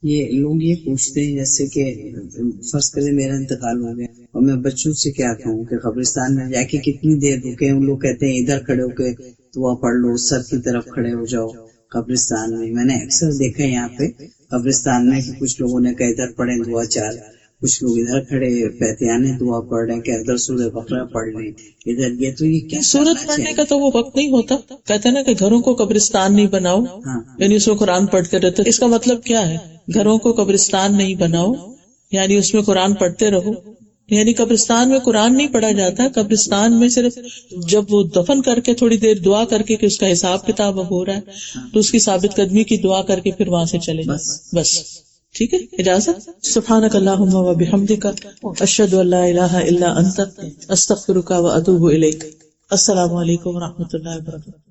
یہ لوگ یہ پوچھتے ہیں جیسے کہ فرض کرے میرا انتقال ہو گیا اور میں بچوں سے کیا کہوں کہ قبرستان میں جا کے کتنی دیر رکے. ان لوگ کہتے ہیں ادھر کھڑے ہو کے دعا پڑھ لو، سر کی طرف کھڑے ہو جاؤ قبرستان میں. میں نے اکثر دیکھا ہے یہاں پہ قبرستان میں کہ کچھ لوگوں نے کہا ادھر پڑھیں دعا چار، کچھ لوگ ادھر کھڑے پیتیانے دعا پڑھ رہے ہیں کہ ادھر سورہ بقرہ پڑھ لیں ادھر. یہ تو یہ کیا سورت پڑھنے کا تو وہ وقت نہیں ہوتا. کہتے ہیں نا کہ گھروں کو قبرستان نہیں بناؤ، ہاں یعنی اس میں قرآن پڑھتے رہتے. اس کا مطلب کیا ہے؟ گھروں کو قبرستان نہیں بناؤ یعنی اس میں قرآن پڑھتے رہو. یعنی قبرستان میں قرآن نہیں پڑھا جاتا. قبرستان میں صرف جب وہ دفن کر کے تھوڑی دیر دعا کر کے کہ اس کا حساب کتاب ہو رہا ہے تو اس کی ثابت قدمی کی دعا کر کے پھر وہاں سے چلے جائیں. بس ٹھیک ہے، اجازت. سبحانک اللہم و بحمدک، اشہد ان لا الہ الا انت، استغفرک و اتوب الیک. السلام علیکم و رحمۃ اللہ وبرکاتہ.